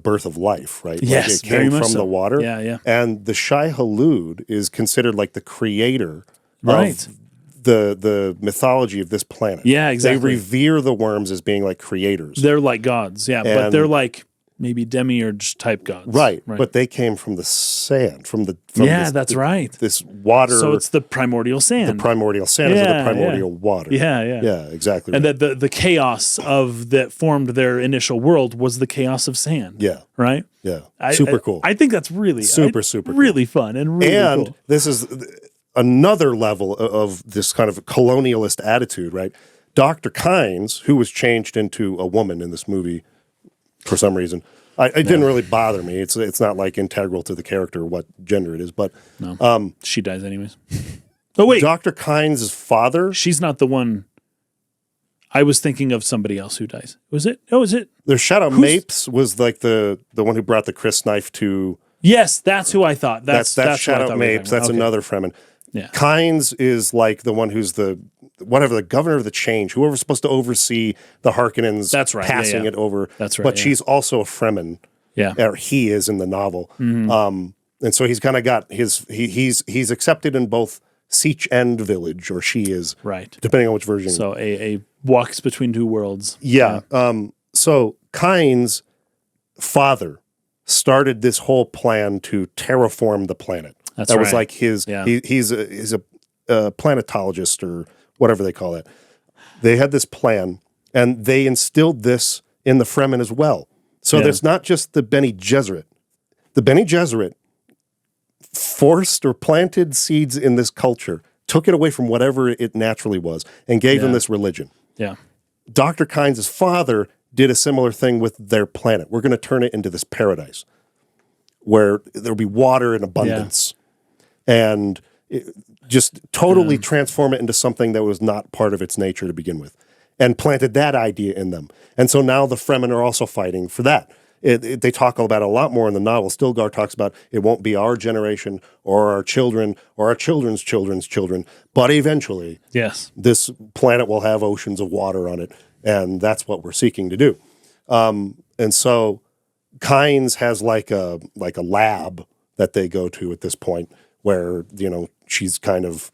birth of life, right? Yes, like it came from so. the water. Yeah. And the Shai Hulud is considered like the creator right. of the mythology of this planet. Yeah, exactly. They revere the worms as being like creators. They're like gods, but they're like maybe demiurge type gods. Right. But they came from the sand, that's right. This water. So it's the primordial sand. The primordial sand is the primordial water. Yeah, exactly. And that the chaos that formed their initial world was the chaos of sand. Yeah. Right? Yeah. Super cool. I think that's really super really cool. fun and really cool. This is another level of this kind of colonialist attitude, right? Dr. Kynes, who was changed into a woman in this movie for some reason. It didn't really bother me. It's not like integral to the character what gender it is, but no. She dies anyways. Oh wait, Dr. Kynes' father. She's not the one. I was thinking of somebody else who dies. Was it? Oh, is it? The Shadow Mapes was like the one who brought the Chris knife to. Yes, that's who I thought. That's Shadow Mapes. That's another Fremen. Yeah. Kynes is like the one who's the governor of the change, whoever's supposed to oversee the Harkonnens. That's right. Passing it over. That's right. But she's also a Fremen. Yeah. Or he is in the novel. Mm-hmm. And so he's kind of got he's accepted in both Siege and Village, or she is. Right. Depending on which version. So a walks between two worlds. Yeah. So Kynes' father started this whole plan to terraform the planet. That was like his. Yeah. He's a planetologist or whatever they call it. They had this plan, and they instilled this in the Fremen as well. So there's not just the Bene Gesserit. The Bene Gesserit forced or planted seeds in this culture, took it away from whatever it naturally was, and gave them this religion. Yeah. Dr. Kynes' father did a similar thing with their planet. We're going to turn it into this paradise where there'll be water in abundance. And just totally transform it into something that was not part of its nature to begin with, and planted that idea in them. And so now the Fremen are also fighting for that. They talk about it a lot more in the novel. Stilgar talks about it won't be our generation or our children or our children's children's children, but eventually Yes. this planet will have oceans of water on it, and that's what we're seeking to do. And so Kynes has like a lab that they go to at this point where, she's kind of,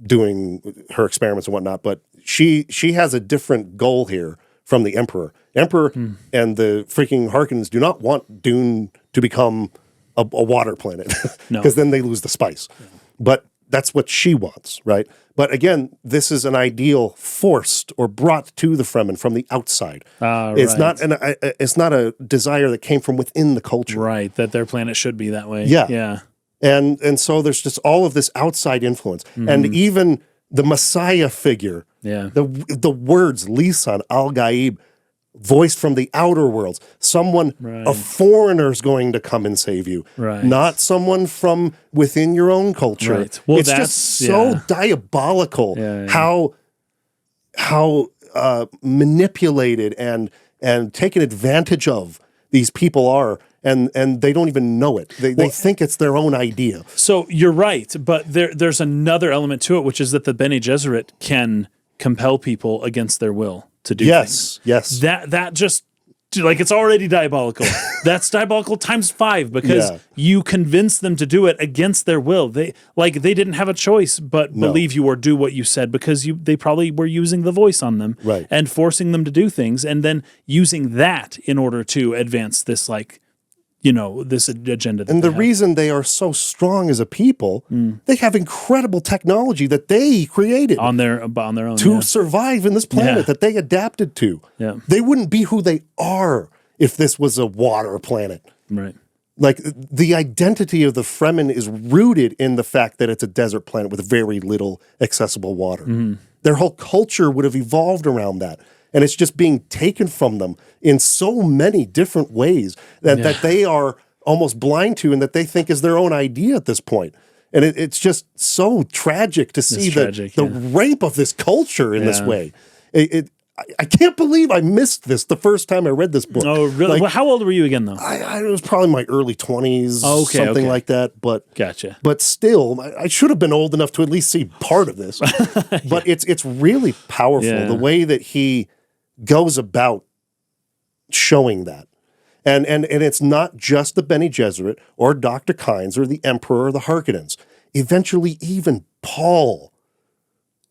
doing her experiments and whatnot, but she has a different goal here from the Emperor. Emperor and the freaking Harkonnens do not want Dune to become a water planet because then they lose the spice. Yeah. But that's what she wants, right? But again, this is an ideal forced or brought to the Fremen from the outside. It's right. It's not a desire that came from within the culture. Right, that their planet should be that way. Yeah. Yeah. And so there's just all of this outside influence. And even the Messiah figure, the words Lisan al-Gaib, voiced from the outer worlds, someone, a foreigner's going to come and save you, not someone from within your own culture. Right. Well, it's just so diabolical how manipulated and taken advantage of these people are, and they don't even know it. They think it's their own idea. So you're right, but there's another element to it, which is that the Bene Gesserit can compel people against their will to do things. Yes. That just, like, it's already diabolical. That's diabolical times 5 because you convince them to do it against their will. They didn't have a choice but believe you or do what you said because they probably were using the voice on them and forcing them to do things and then using that in order to advance this, this agenda. And the reason they are so strong as a people, they have incredible technology that they created on their own to survive in this planet that they adapted to. Yeah. They wouldn't be who they are if this was a water planet. Right. Like, the identity of the Fremen is rooted in the fact that it's a desert planet with very little accessible water. Their whole culture would have evolved around that. And it's just being taken from them in so many different ways that they are almost blind to and that they think is their own idea at this point. And it's just so tragic to see the rape of this culture in this way. I can't believe I missed this the first time I read this book. Oh, really? Well, how old were you again, though? It was probably my early 20s, something like that. But gotcha. But still, I should have been old enough to at least see part of this. But it's really powerful, the way that he goes about showing that. And it's not just the Bene Gesserit or Dr. Kynes or the Emperor or the Harkonnens. Eventually, even Paul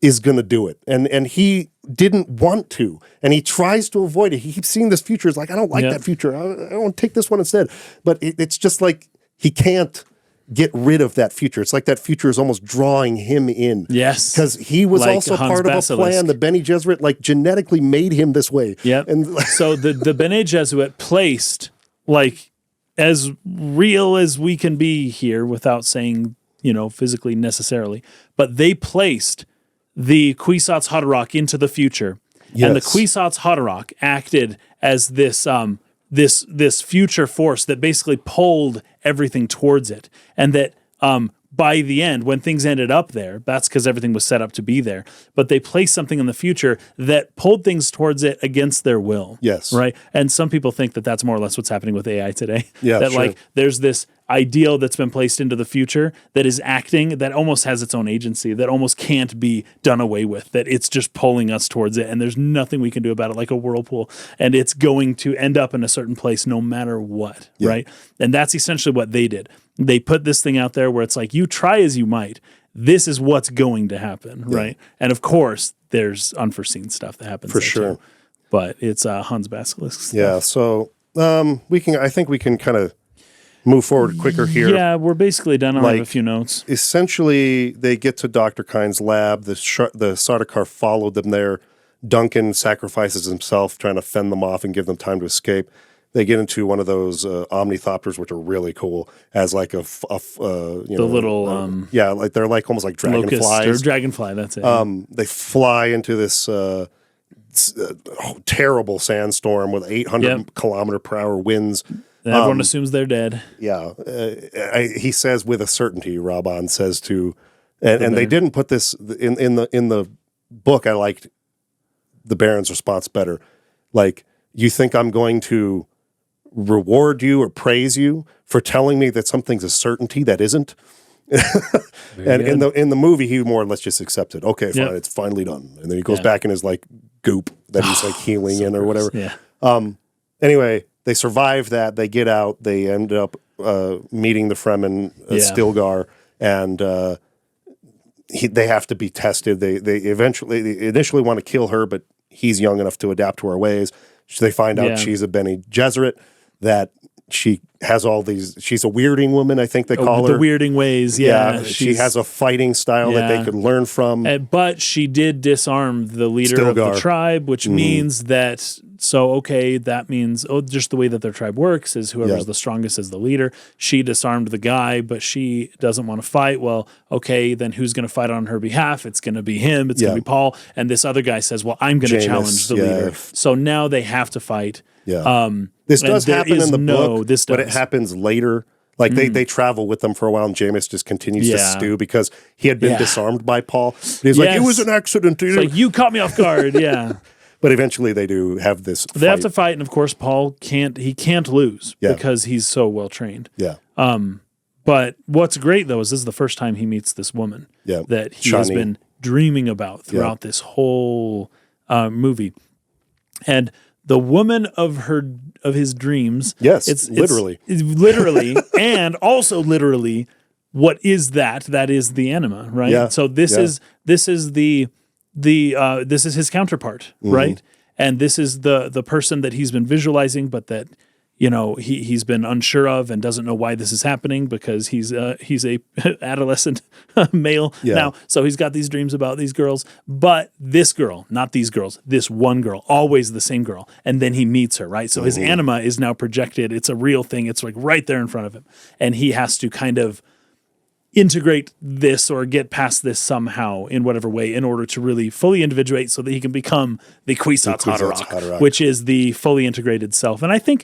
is going to do it. And he didn't want to. And he tries to avoid it. He keeps seeing this future. It's like, I don't like that future. I want to take this one instead. But it's just like he can't get rid of that future. It's like that future is almost drawing him in. Yes. Because he was also part of a plan. The Bene Gesserit genetically made him this way. Yep. And so the Bene Gesserit placed, as real as we can be here without saying, physically necessarily, but they placed the Kwisatz Haderach into the future. Yes. And the Kwisatz Haderach acted as this this future force that basically pulled everything towards it. And that by the end, when things ended up there, that's because everything was set up to be there. But they placed something in the future that pulled things towards it against their will. Yes. Right? And some people think that that's more or less what's happening with AI today. Yeah, that there's this ideal that's been placed into the future that is acting, that almost has its own agency, that almost can't be done away with, that it's just pulling us towards it and there's nothing we can do about it, like a whirlpool, and it's going to end up in a certain place no matter what, right? And that's essentially what they did. They put this thing out there where it's like, you try as you might, this is what's going to happen, right? And of course, there's unforeseen stuff that happens. For sure. Too. But it's Hans Basilisk stuff. Yeah, so I think we can kind of move forward quicker here. Yeah, we're basically done. I have a few notes. Essentially, they get to Dr. Kynes' lab. The Sardaukar followed them there. Duncan sacrifices himself, trying to fend them off and give them time to escape. They get into one of those omnithopters, which are really cool, as like they're like almost like dragonflies. Locust or dragonfly, that's it. They fly into this terrible sandstorm with 800 kilometer per hour winds. And everyone assumes they're dead. Yeah. He says with a certainty, Raban says to, and they didn't put this in the book. I liked the Baron's response better. Like, you think I'm going to reward you or praise you for telling me that something's a certainty that isn't. And in the movie, he more or less just accepts it. Okay, fine, it's finally done. And then he goes back in his like goop that he's like healing in or whatever. Yeah. Anyway, they survive that. They get out. They end up meeting the Fremen, Stilgar, and they have to be tested. They initially want to kill her, but he's young enough to adapt to our ways. So they find out she's a Bene Gesserit, that she has all these. She's a weirding woman, I think they call her. The weirding ways, she has a fighting style that they could learn from. But she did disarm the leader of the tribe, which means that. So that means just the way that their tribe works is whoever's the strongest is the leader. She disarmed the guy, but she doesn't want to fight. Well, then who's going to fight on her behalf? It's going to be him. It's going to be Paul. And this other guy says, "Well, I'm going to challenge the leader." So now they have to fight. Yeah. This does happen in the book, but it happens later. Like they travel with them for a while, and Jameis just continues to stew because he had been disarmed by Paul. He's like, "It was an accident." It's like, you caught me off guard. Yeah. But eventually they do have this fight. They have to fight, and of course Paul can't lose because he's so well trained. Yeah. But what's great though is this is the first time he meets this woman that he has been dreaming about throughout this whole movie. And the woman of his dreams. Yes, it's literally. It's literally and also literally, what is that? That is the anima, right? Yeah. So this is this is his counterpart, right? And this is the person that he's been visualizing, but that he's been unsure of and doesn't know why this is happening because he's a adolescent male now. So he's got these dreams about these girls, but this girl, not these girls, this one girl, always the same girl. And then he meets her, right? So his anima is now projected. It's a real thing. It's like right there in front of him. And he has to kind of integrate this or get past this somehow in whatever way in order to really fully individuate so that he can become the Kwisatz Haderach, which is the fully integrated self. And I think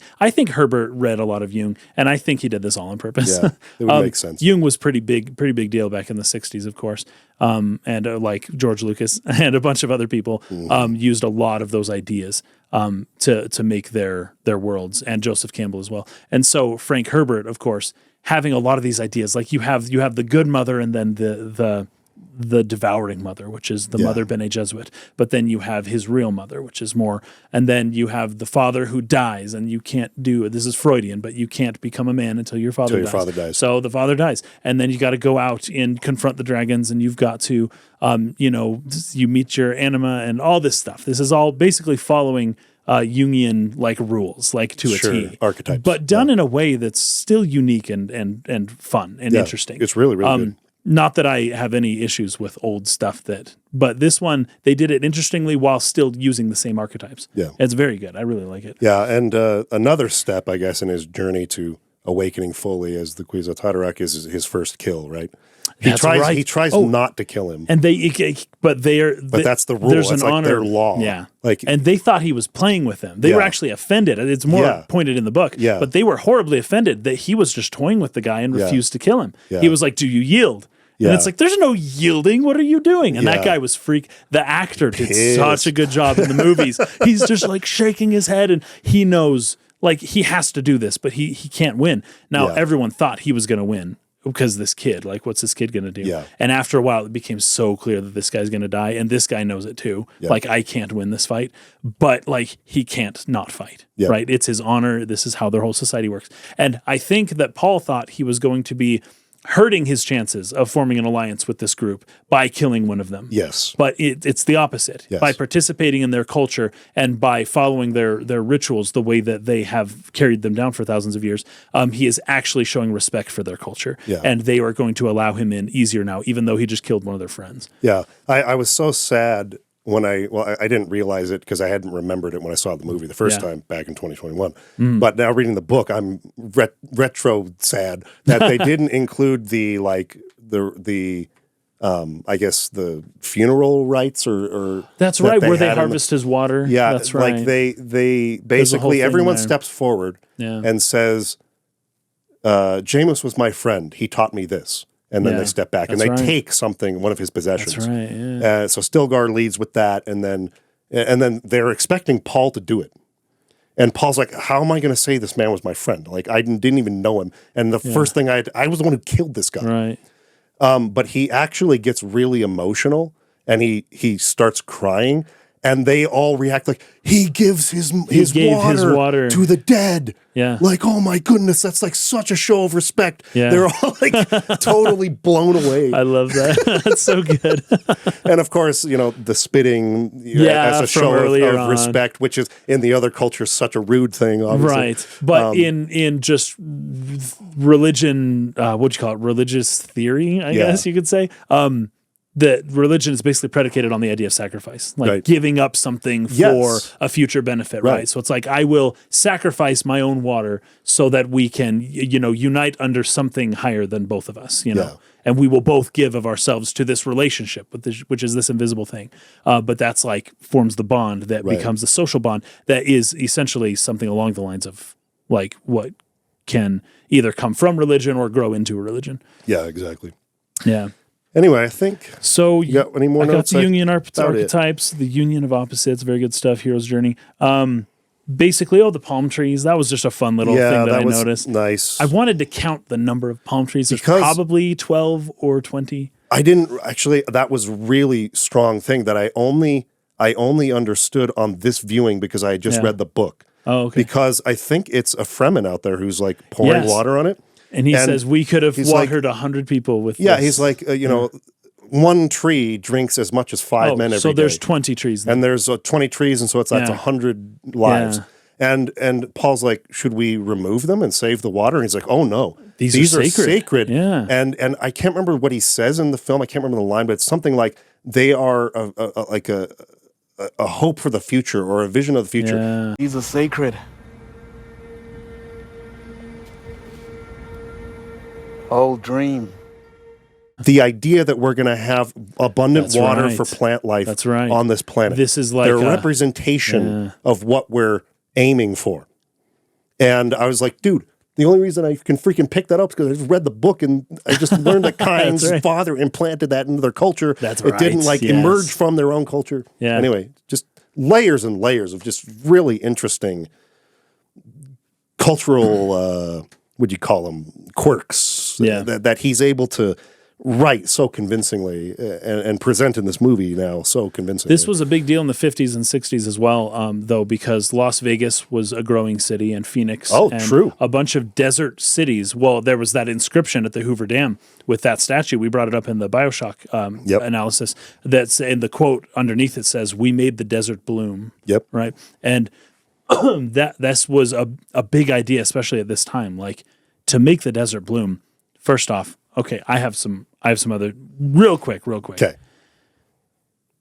Herbert read a lot of Jung, and I think he did this all on purpose. Yeah, it would make sense. Jung was pretty big deal back in the 60s, of course. And like George Lucas and a bunch of other people used a lot of those ideas to make their worlds, and Joseph Campbell as well. And so Frank Herbert, of course, having a lot of these ideas, like you have the good mother and then the devouring mother, which is the mother Bene Gesserit, but then you have his real mother, which is more, and then you have the father who dies, and you can't do this is Freudian, but you can't become a man until your father dies. So the father dies, and then you got to go out and confront the dragons, and you've got to you meet your anima and all this stuff. This is all basically following Jungian like rules, like to a T, archetypes, but done in a way that's still unique and fun and interesting. It's really good. Not that I have any issues with old stuff but this one they did it interestingly while still using the same archetypes. Yeah, it's very good. I really like it. Yeah, and another step, I guess, in his journey to awakening fully as the Kwisatz Haderach is his first kill, right? He tries not to kill him, and but that's the rule. There's it's an like honor, their law. Yeah, like, and they thought he was playing with them. They were actually offended. It's more pointed in the book. Yeah, but they were horribly offended that he was just toying with the guy and refused to kill him. Yeah. He was like, "Do you yield?" And it's like, there's no yielding. What are you doing? And that guy was The actor did such a good job in the movies. He's just like shaking his head, and he knows like he has to do this, but he can't win. Now everyone thought he was going to win. Because this kid, like, what's this kid going to do? Yeah. And after a while, it became so clear that this guy's going to die, and this guy knows it too. Yeah. Like, I can't win this fight, but like, he can't not fight, right? It's his honor. This is how their whole society works. And I think that Paul thought he was going to be hurting his chances of forming an alliance with this group by killing one of them. Yes. But it's the opposite. Yes. By participating in their culture and by following their rituals the way that they have carried them down for thousands of years, he is actually showing respect for their culture. Yeah. And they are going to allow him in easier now, even though he just killed one of their friends. Yeah. I was so sad when I didn't realize it because I hadn't remembered it when I saw the movie the first time back in 2021. But now reading the book, I'm retro sad that they didn't include the I guess the funeral rites or that's right where they harvest his water. Yeah, that's right. Like they basically everyone steps forward and says, "Jameis was my friend. He taught me this." And then they step back and they take something, one of his possessions. That's right. Yeah. So Stilgar leads with that, and then they're expecting Paul to do it, And Paul's like, how am I going to say this man was my friend? Like, I didn't even know him. And the first thing I was the one who killed this guy. Right. But he actually gets really emotional and he starts crying. And they all react like, he gives his water to the dead. Yeah. Like, oh my goodness, that's like such a show of respect. Yeah. They're all like totally blown away. I love that. That's so good. And of course, you know, the spitting as a show of respect, which is in the other culture such a rude thing, obviously. Right. But in just religion, what do you call it? Religious theory, I guess you could say. That religion is basically predicated on the idea of sacrifice, like giving up something for a future benefit, right? So it's like, I will sacrifice my own water so that we can, unite under something higher than both of us, and we will both give of ourselves to this relationship, which is this invisible thing. But that's like forms the bond that becomes the social bond that is essentially something along the lines of like what can either come from religion or grow into a religion. Yeah, exactly. Yeah. Anyway, I think so. You got any more notes? I got the Jungian archetypes, the union of opposites, very good stuff. Hero's journey. Basically, the palm trees. That was just a fun little thing that I noticed. Nice. I wanted to count the number of palm trees. There's probably 12 or 20. I didn't actually. That was really strong thing that I only understood on this viewing because I had just read the book. Oh, okay. Because I think it's a Fremen out there who's like pouring water on it. And he says, we could have watered 100 people with this. He's like, one tree drinks as much as 5 men every day. So there's 20 trees. And there's 20 trees, and so that's 100 lives. Yeah. And Paul's like, should we remove them and save the water? And he's like, oh, no. These are sacred. Yeah. And I can't remember what he says in the film. I can't remember the line, but it's something like they are a hope for the future or a vision of the future. Yeah. These are sacred. Oh, dream. The idea that we're going to have abundant water for plant life on this planet. This is like their representation of what we're aiming for. And I was like, dude, the only reason I can freaking pick that up is because I just read the book and I just learned that Kynes' father implanted that into their culture. It didn't emerge from their own culture. Yeah. Anyway, just layers and layers of just really interesting cultural, would you call them, quirks that he's able to write so convincingly and present in this movie now so convincingly. This was a big deal in the 50s and 60s as well, though, because Las Vegas was a growing city and Phoenix. And a bunch of desert cities. Well, there was that inscription at the Hoover Dam with that statue. We brought it up in the Bioshock analysis. That's in the quote underneath it says, "We made the desert bloom." Yep. Right. And this was a big idea, especially at this time, like to make the desert bloom. First off, okay, I have some other real quick. Okay.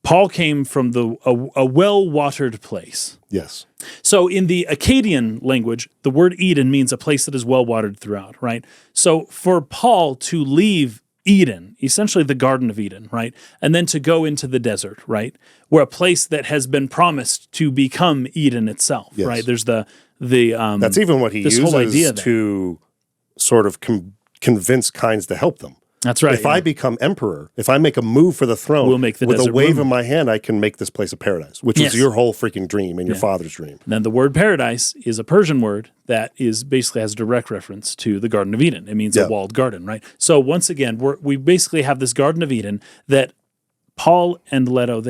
Paul came from a well-watered place. Yes. So in the Akkadian language, the word Eden means a place that is well-watered throughout, right? So for Paul to leave Eden, essentially the Garden of Eden, right? And then to go into the desert, right? Where a place that has been promised to become Eden itself, right? There's the that's even what he uses to sort of convince Kynes to help them. That's right. If I become emperor, if I make a move for the throne, we'll make the with a desert wave bloom. of my hand, I can make this place a paradise, which was your whole freaking dream and your father's dream. And then the word paradise is a Persian word that is basically has a direct reference to the Garden of Eden. It means a walled garden, right? So once again, we basically have this Garden of Eden that Paul and Leto,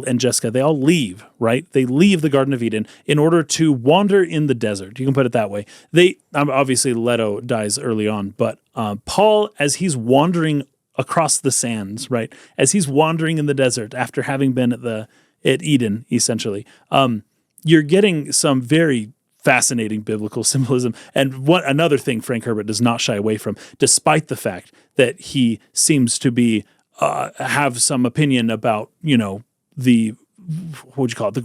and Jessica, they all leave, right? They leave the Garden of Eden in order to wander in the desert. You can put it that way. Obviously Leto dies early on, but Paul, as he's wandering across the sands, right? As he's wandering in the desert after having been at Eden, essentially, you're getting some very fascinating biblical symbolism. And another thing Frank Herbert does not shy away from, despite the fact that he seems to be have some opinion about, the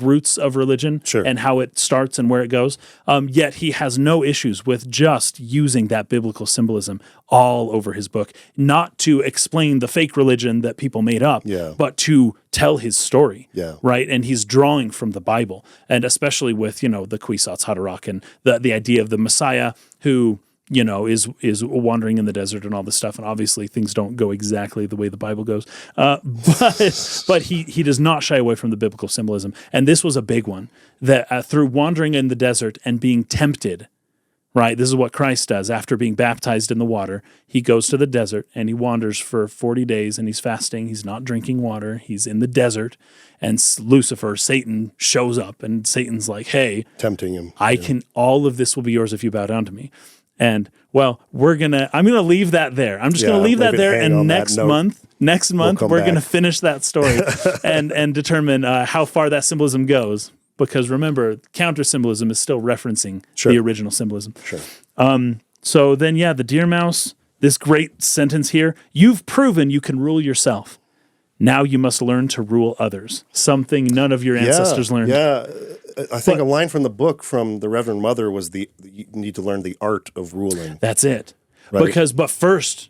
roots of religion and how it starts and where it goes. Yet he has no issues with just using that biblical symbolism all over his book, not to explain the fake religion that people made up, but to tell his story, right? And he's drawing from the Bible, and especially with, the Kwisatz Haderach and the idea of the Messiah who is wandering in the desert and all this stuff. And obviously things don't go exactly the way the Bible goes. But he does not shy away from the biblical symbolism. And this was a big one, that through wandering in the desert and being tempted, right? This is what Christ does. After being baptized in the water, he goes to the desert and he wanders for 40 days and he's fasting. He's not drinking water. He's in the desert. And Lucifer, Satan, shows up and Satan's like, hey, tempting him. All of this will be yours if you bow down to me. And well, I'm going to leave that there. I'm just going to leave that there. And next month, we're going to finish that story and determine how far that symbolism goes. Because remember, counter symbolism is still referencing the original symbolism. Sure. So then, the deer mouse, this great sentence here, you've proven you can rule yourself. Now you must learn to rule others. Something none of your ancestors learned. Yeah, I think a line from the book from the Reverend Mother was you need to learn the art of ruling. That's it. Right? But first,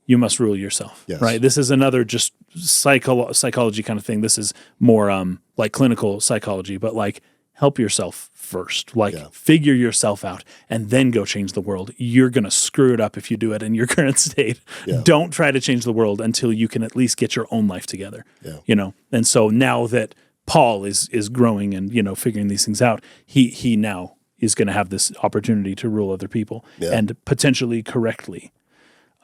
you must rule yourself. Yes. Right? This is another just psychology kind of thing. This is more like clinical psychology, but like help yourself first. Like figure yourself out and then go change the world. You're going to screw it up if you do it in your current state. Yeah. Don't try to change the world until you can at least get your own life together. Yeah. And so now that Paul is growing and, figuring these things out, he now is going to have this opportunity to rule other people and potentially correctly.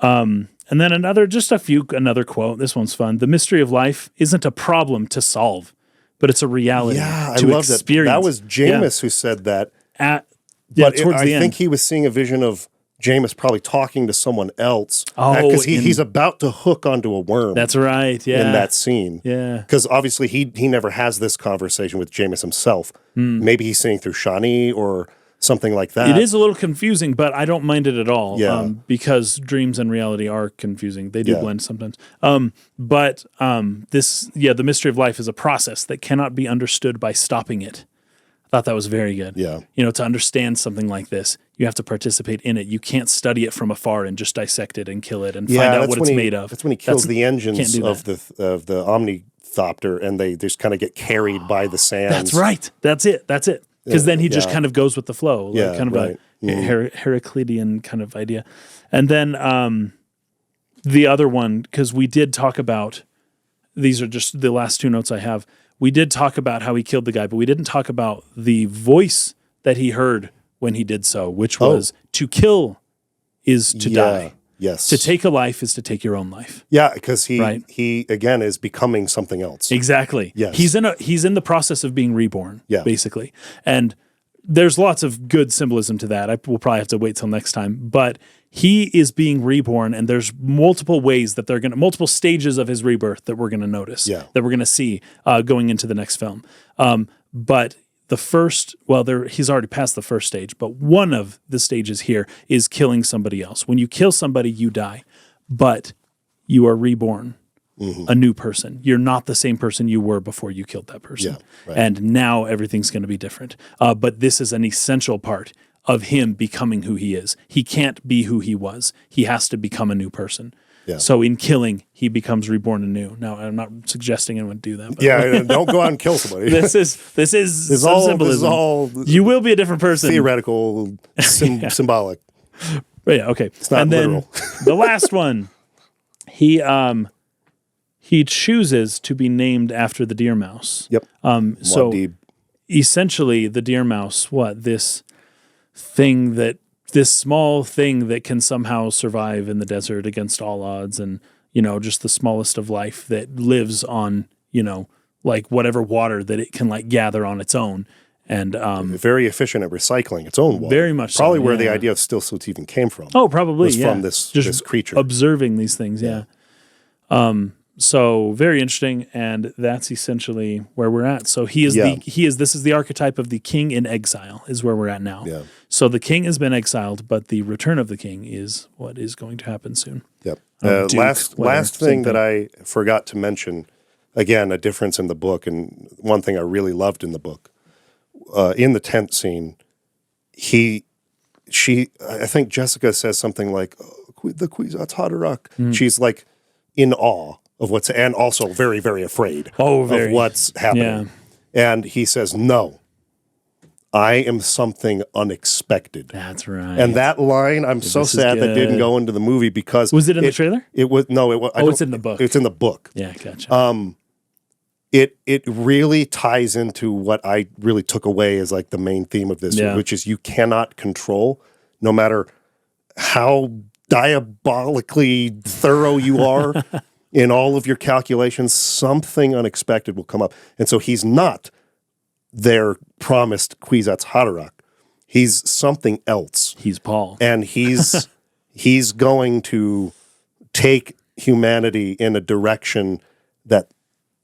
And then another quote. This one's fun. The mystery of life isn't a problem to solve, but it's a reality to love experience. That was Jameis who said that. Towards the end. I think he was seeing a vision of Jameis probably talking to someone else. Because he's about to hook onto a worm. That's right, in that scene. Yeah. Because obviously he never has this conversation with Jameis himself. Maybe he's seeing through Shawnee or something like that. It is a little confusing, but I don't mind it at all. Yeah. Because dreams and reality are confusing. They do blend sometimes. The mystery of life is a process that cannot be understood by stopping it. I thought that was very good. Yeah. To understand something like this, you have to participate in it. You can't study it from afar and just dissect it and kill it and find out what it's made of. That's when he kills the engines of the Omnithopter and they just kind of get carried by the sands. That's right. That's it. Because then he just kind of goes with the flow, like kind of a Heraclitean kind of idea. And then the other one, because we did talk about, these are just the last two notes I have, we did talk about how he killed the guy, but we didn't talk about the voice that he heard when he did so, which was to kill is to die. Yes. To take a life is to take your own life. Yeah, because he again is becoming something else. Exactly. Yes. He's in the process of being reborn, basically. And there's lots of good symbolism to that. We'll probably have to wait till next time. But he is being reborn, and there's multiple ways that multiple stages of his rebirth that we're going to notice, that we're going to see going into the next film. But the first, he's already passed the first stage, but one of the stages here is killing somebody else. When you kill somebody, you die, but you are reborn, a new person. You're not the same person you were before you killed that person. Yeah, right. And now everything's going to be different. But this is an essential part of him becoming who he is. He can't be who he was. He has to become a new person. Yeah. So in killing, he becomes reborn anew. Now, I'm not suggesting anyone do that. But don't go out and kill somebody. This is some symbolism. This is all you will be a different person. Theoretical, symbolic. But okay. It's not literal. The last one, he chooses to be named after the deer mouse. Yep. So essentially, the deer mouse, this small thing that can somehow survive in the desert against all odds, and just the smallest of life that lives on like whatever water that it can like gather on its own, and very efficient at recycling its own water. Very much probably so, where the idea of still suits even came from. Oh, probably was from this creature observing these things. So very interesting, and that's essentially where we're at. So this is the archetype of the king in exile is where we're at now. Yeah. So the king has been exiled, but the return of the king is what is going to happen soon. Yep. Last thing that I forgot to mention, again, a difference in the book, and one thing I really loved in the book, in the tent scene, I think Jessica says something like, the Kwisatz Haderach. She's like in awe of and also very, very afraid of what's happening. Yeah. And he says, no, I am something unexpected. That's right. And that line, I'm so this is sad that didn't good. go into the movie because Was it in the trailer? It was no. It was. It's in the book. It's in the book. Yeah, gotcha. It really ties into what I really took away as like the main theme of this, Yeah. which is you cannot control, no matter how diabolically thorough you are in all of your calculations, something unexpected will come up. And so he's not their promised Kwisatz Haderach. He's something else. He's Paul. And he's going to take humanity in a direction that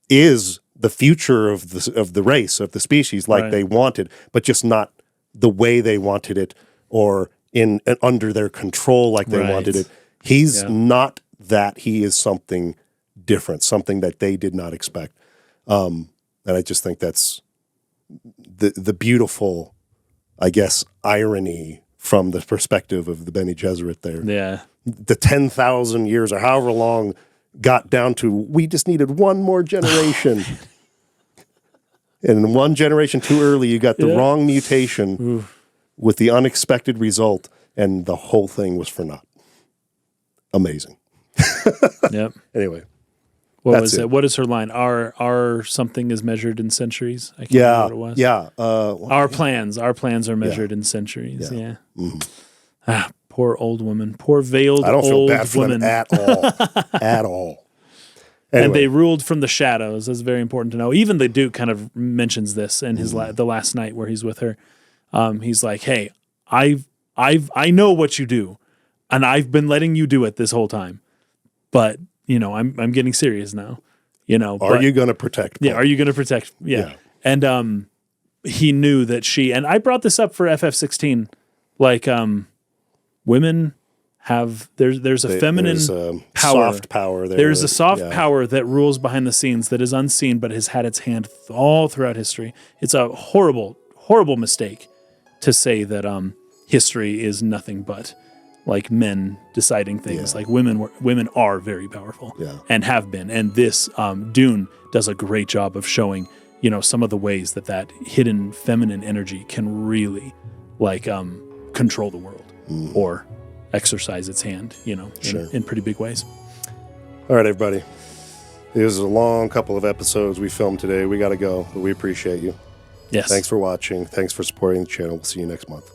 is the future of the race, of the species, like Right. they wanted, but just not the way they wanted it or in under their control like they Right. wanted it. He's Yeah. not that. He is something different, something that they did not expect. And I just think that's the beautiful, I guess, irony from the perspective of the Bene Gesserit there. Yeah. The 10,000 years or however long got down to, we just needed one more generation. And one generation too early, you got the Yeah. wrong mutation with the unexpected result, and the whole thing was for naught. Amazing. Yep. Anyway. What That's was it. it? What is her line? Our something is measured in centuries. I can't remember what it was. Yeah. Our plans are measured in centuries. Yeah. Ah, poor old woman. Poor veiled I don't feel old bad for woman. them at all. At all. Anyway. And they ruled from the shadows. That's very important to know. Even the Duke kind of mentions this in his the last night where he's with her. He's like, "Hey, I know what you do, and I've been letting you do it this whole time, but I'm getting serious now. Are you going to protect Paul? Yeah, are you going to protect? Yeah. And he knew that and I brought this up for FF16, like women have there's a feminine power. Soft power there. There's a soft power that rules behind the scenes that is unseen but has had its hand all throughout history. It's a horrible, horrible mistake to say that history is nothing but like men deciding things. Like women are very powerful and have been. And this Dune does a great job of showing, some of the ways that hidden feminine energy can really like control the world or exercise its hand, in pretty big ways. All right, everybody. It was a long couple of episodes we filmed today. We got to go, but we appreciate you. Yes. Thanks for watching. Thanks for supporting the channel. We'll see you next month.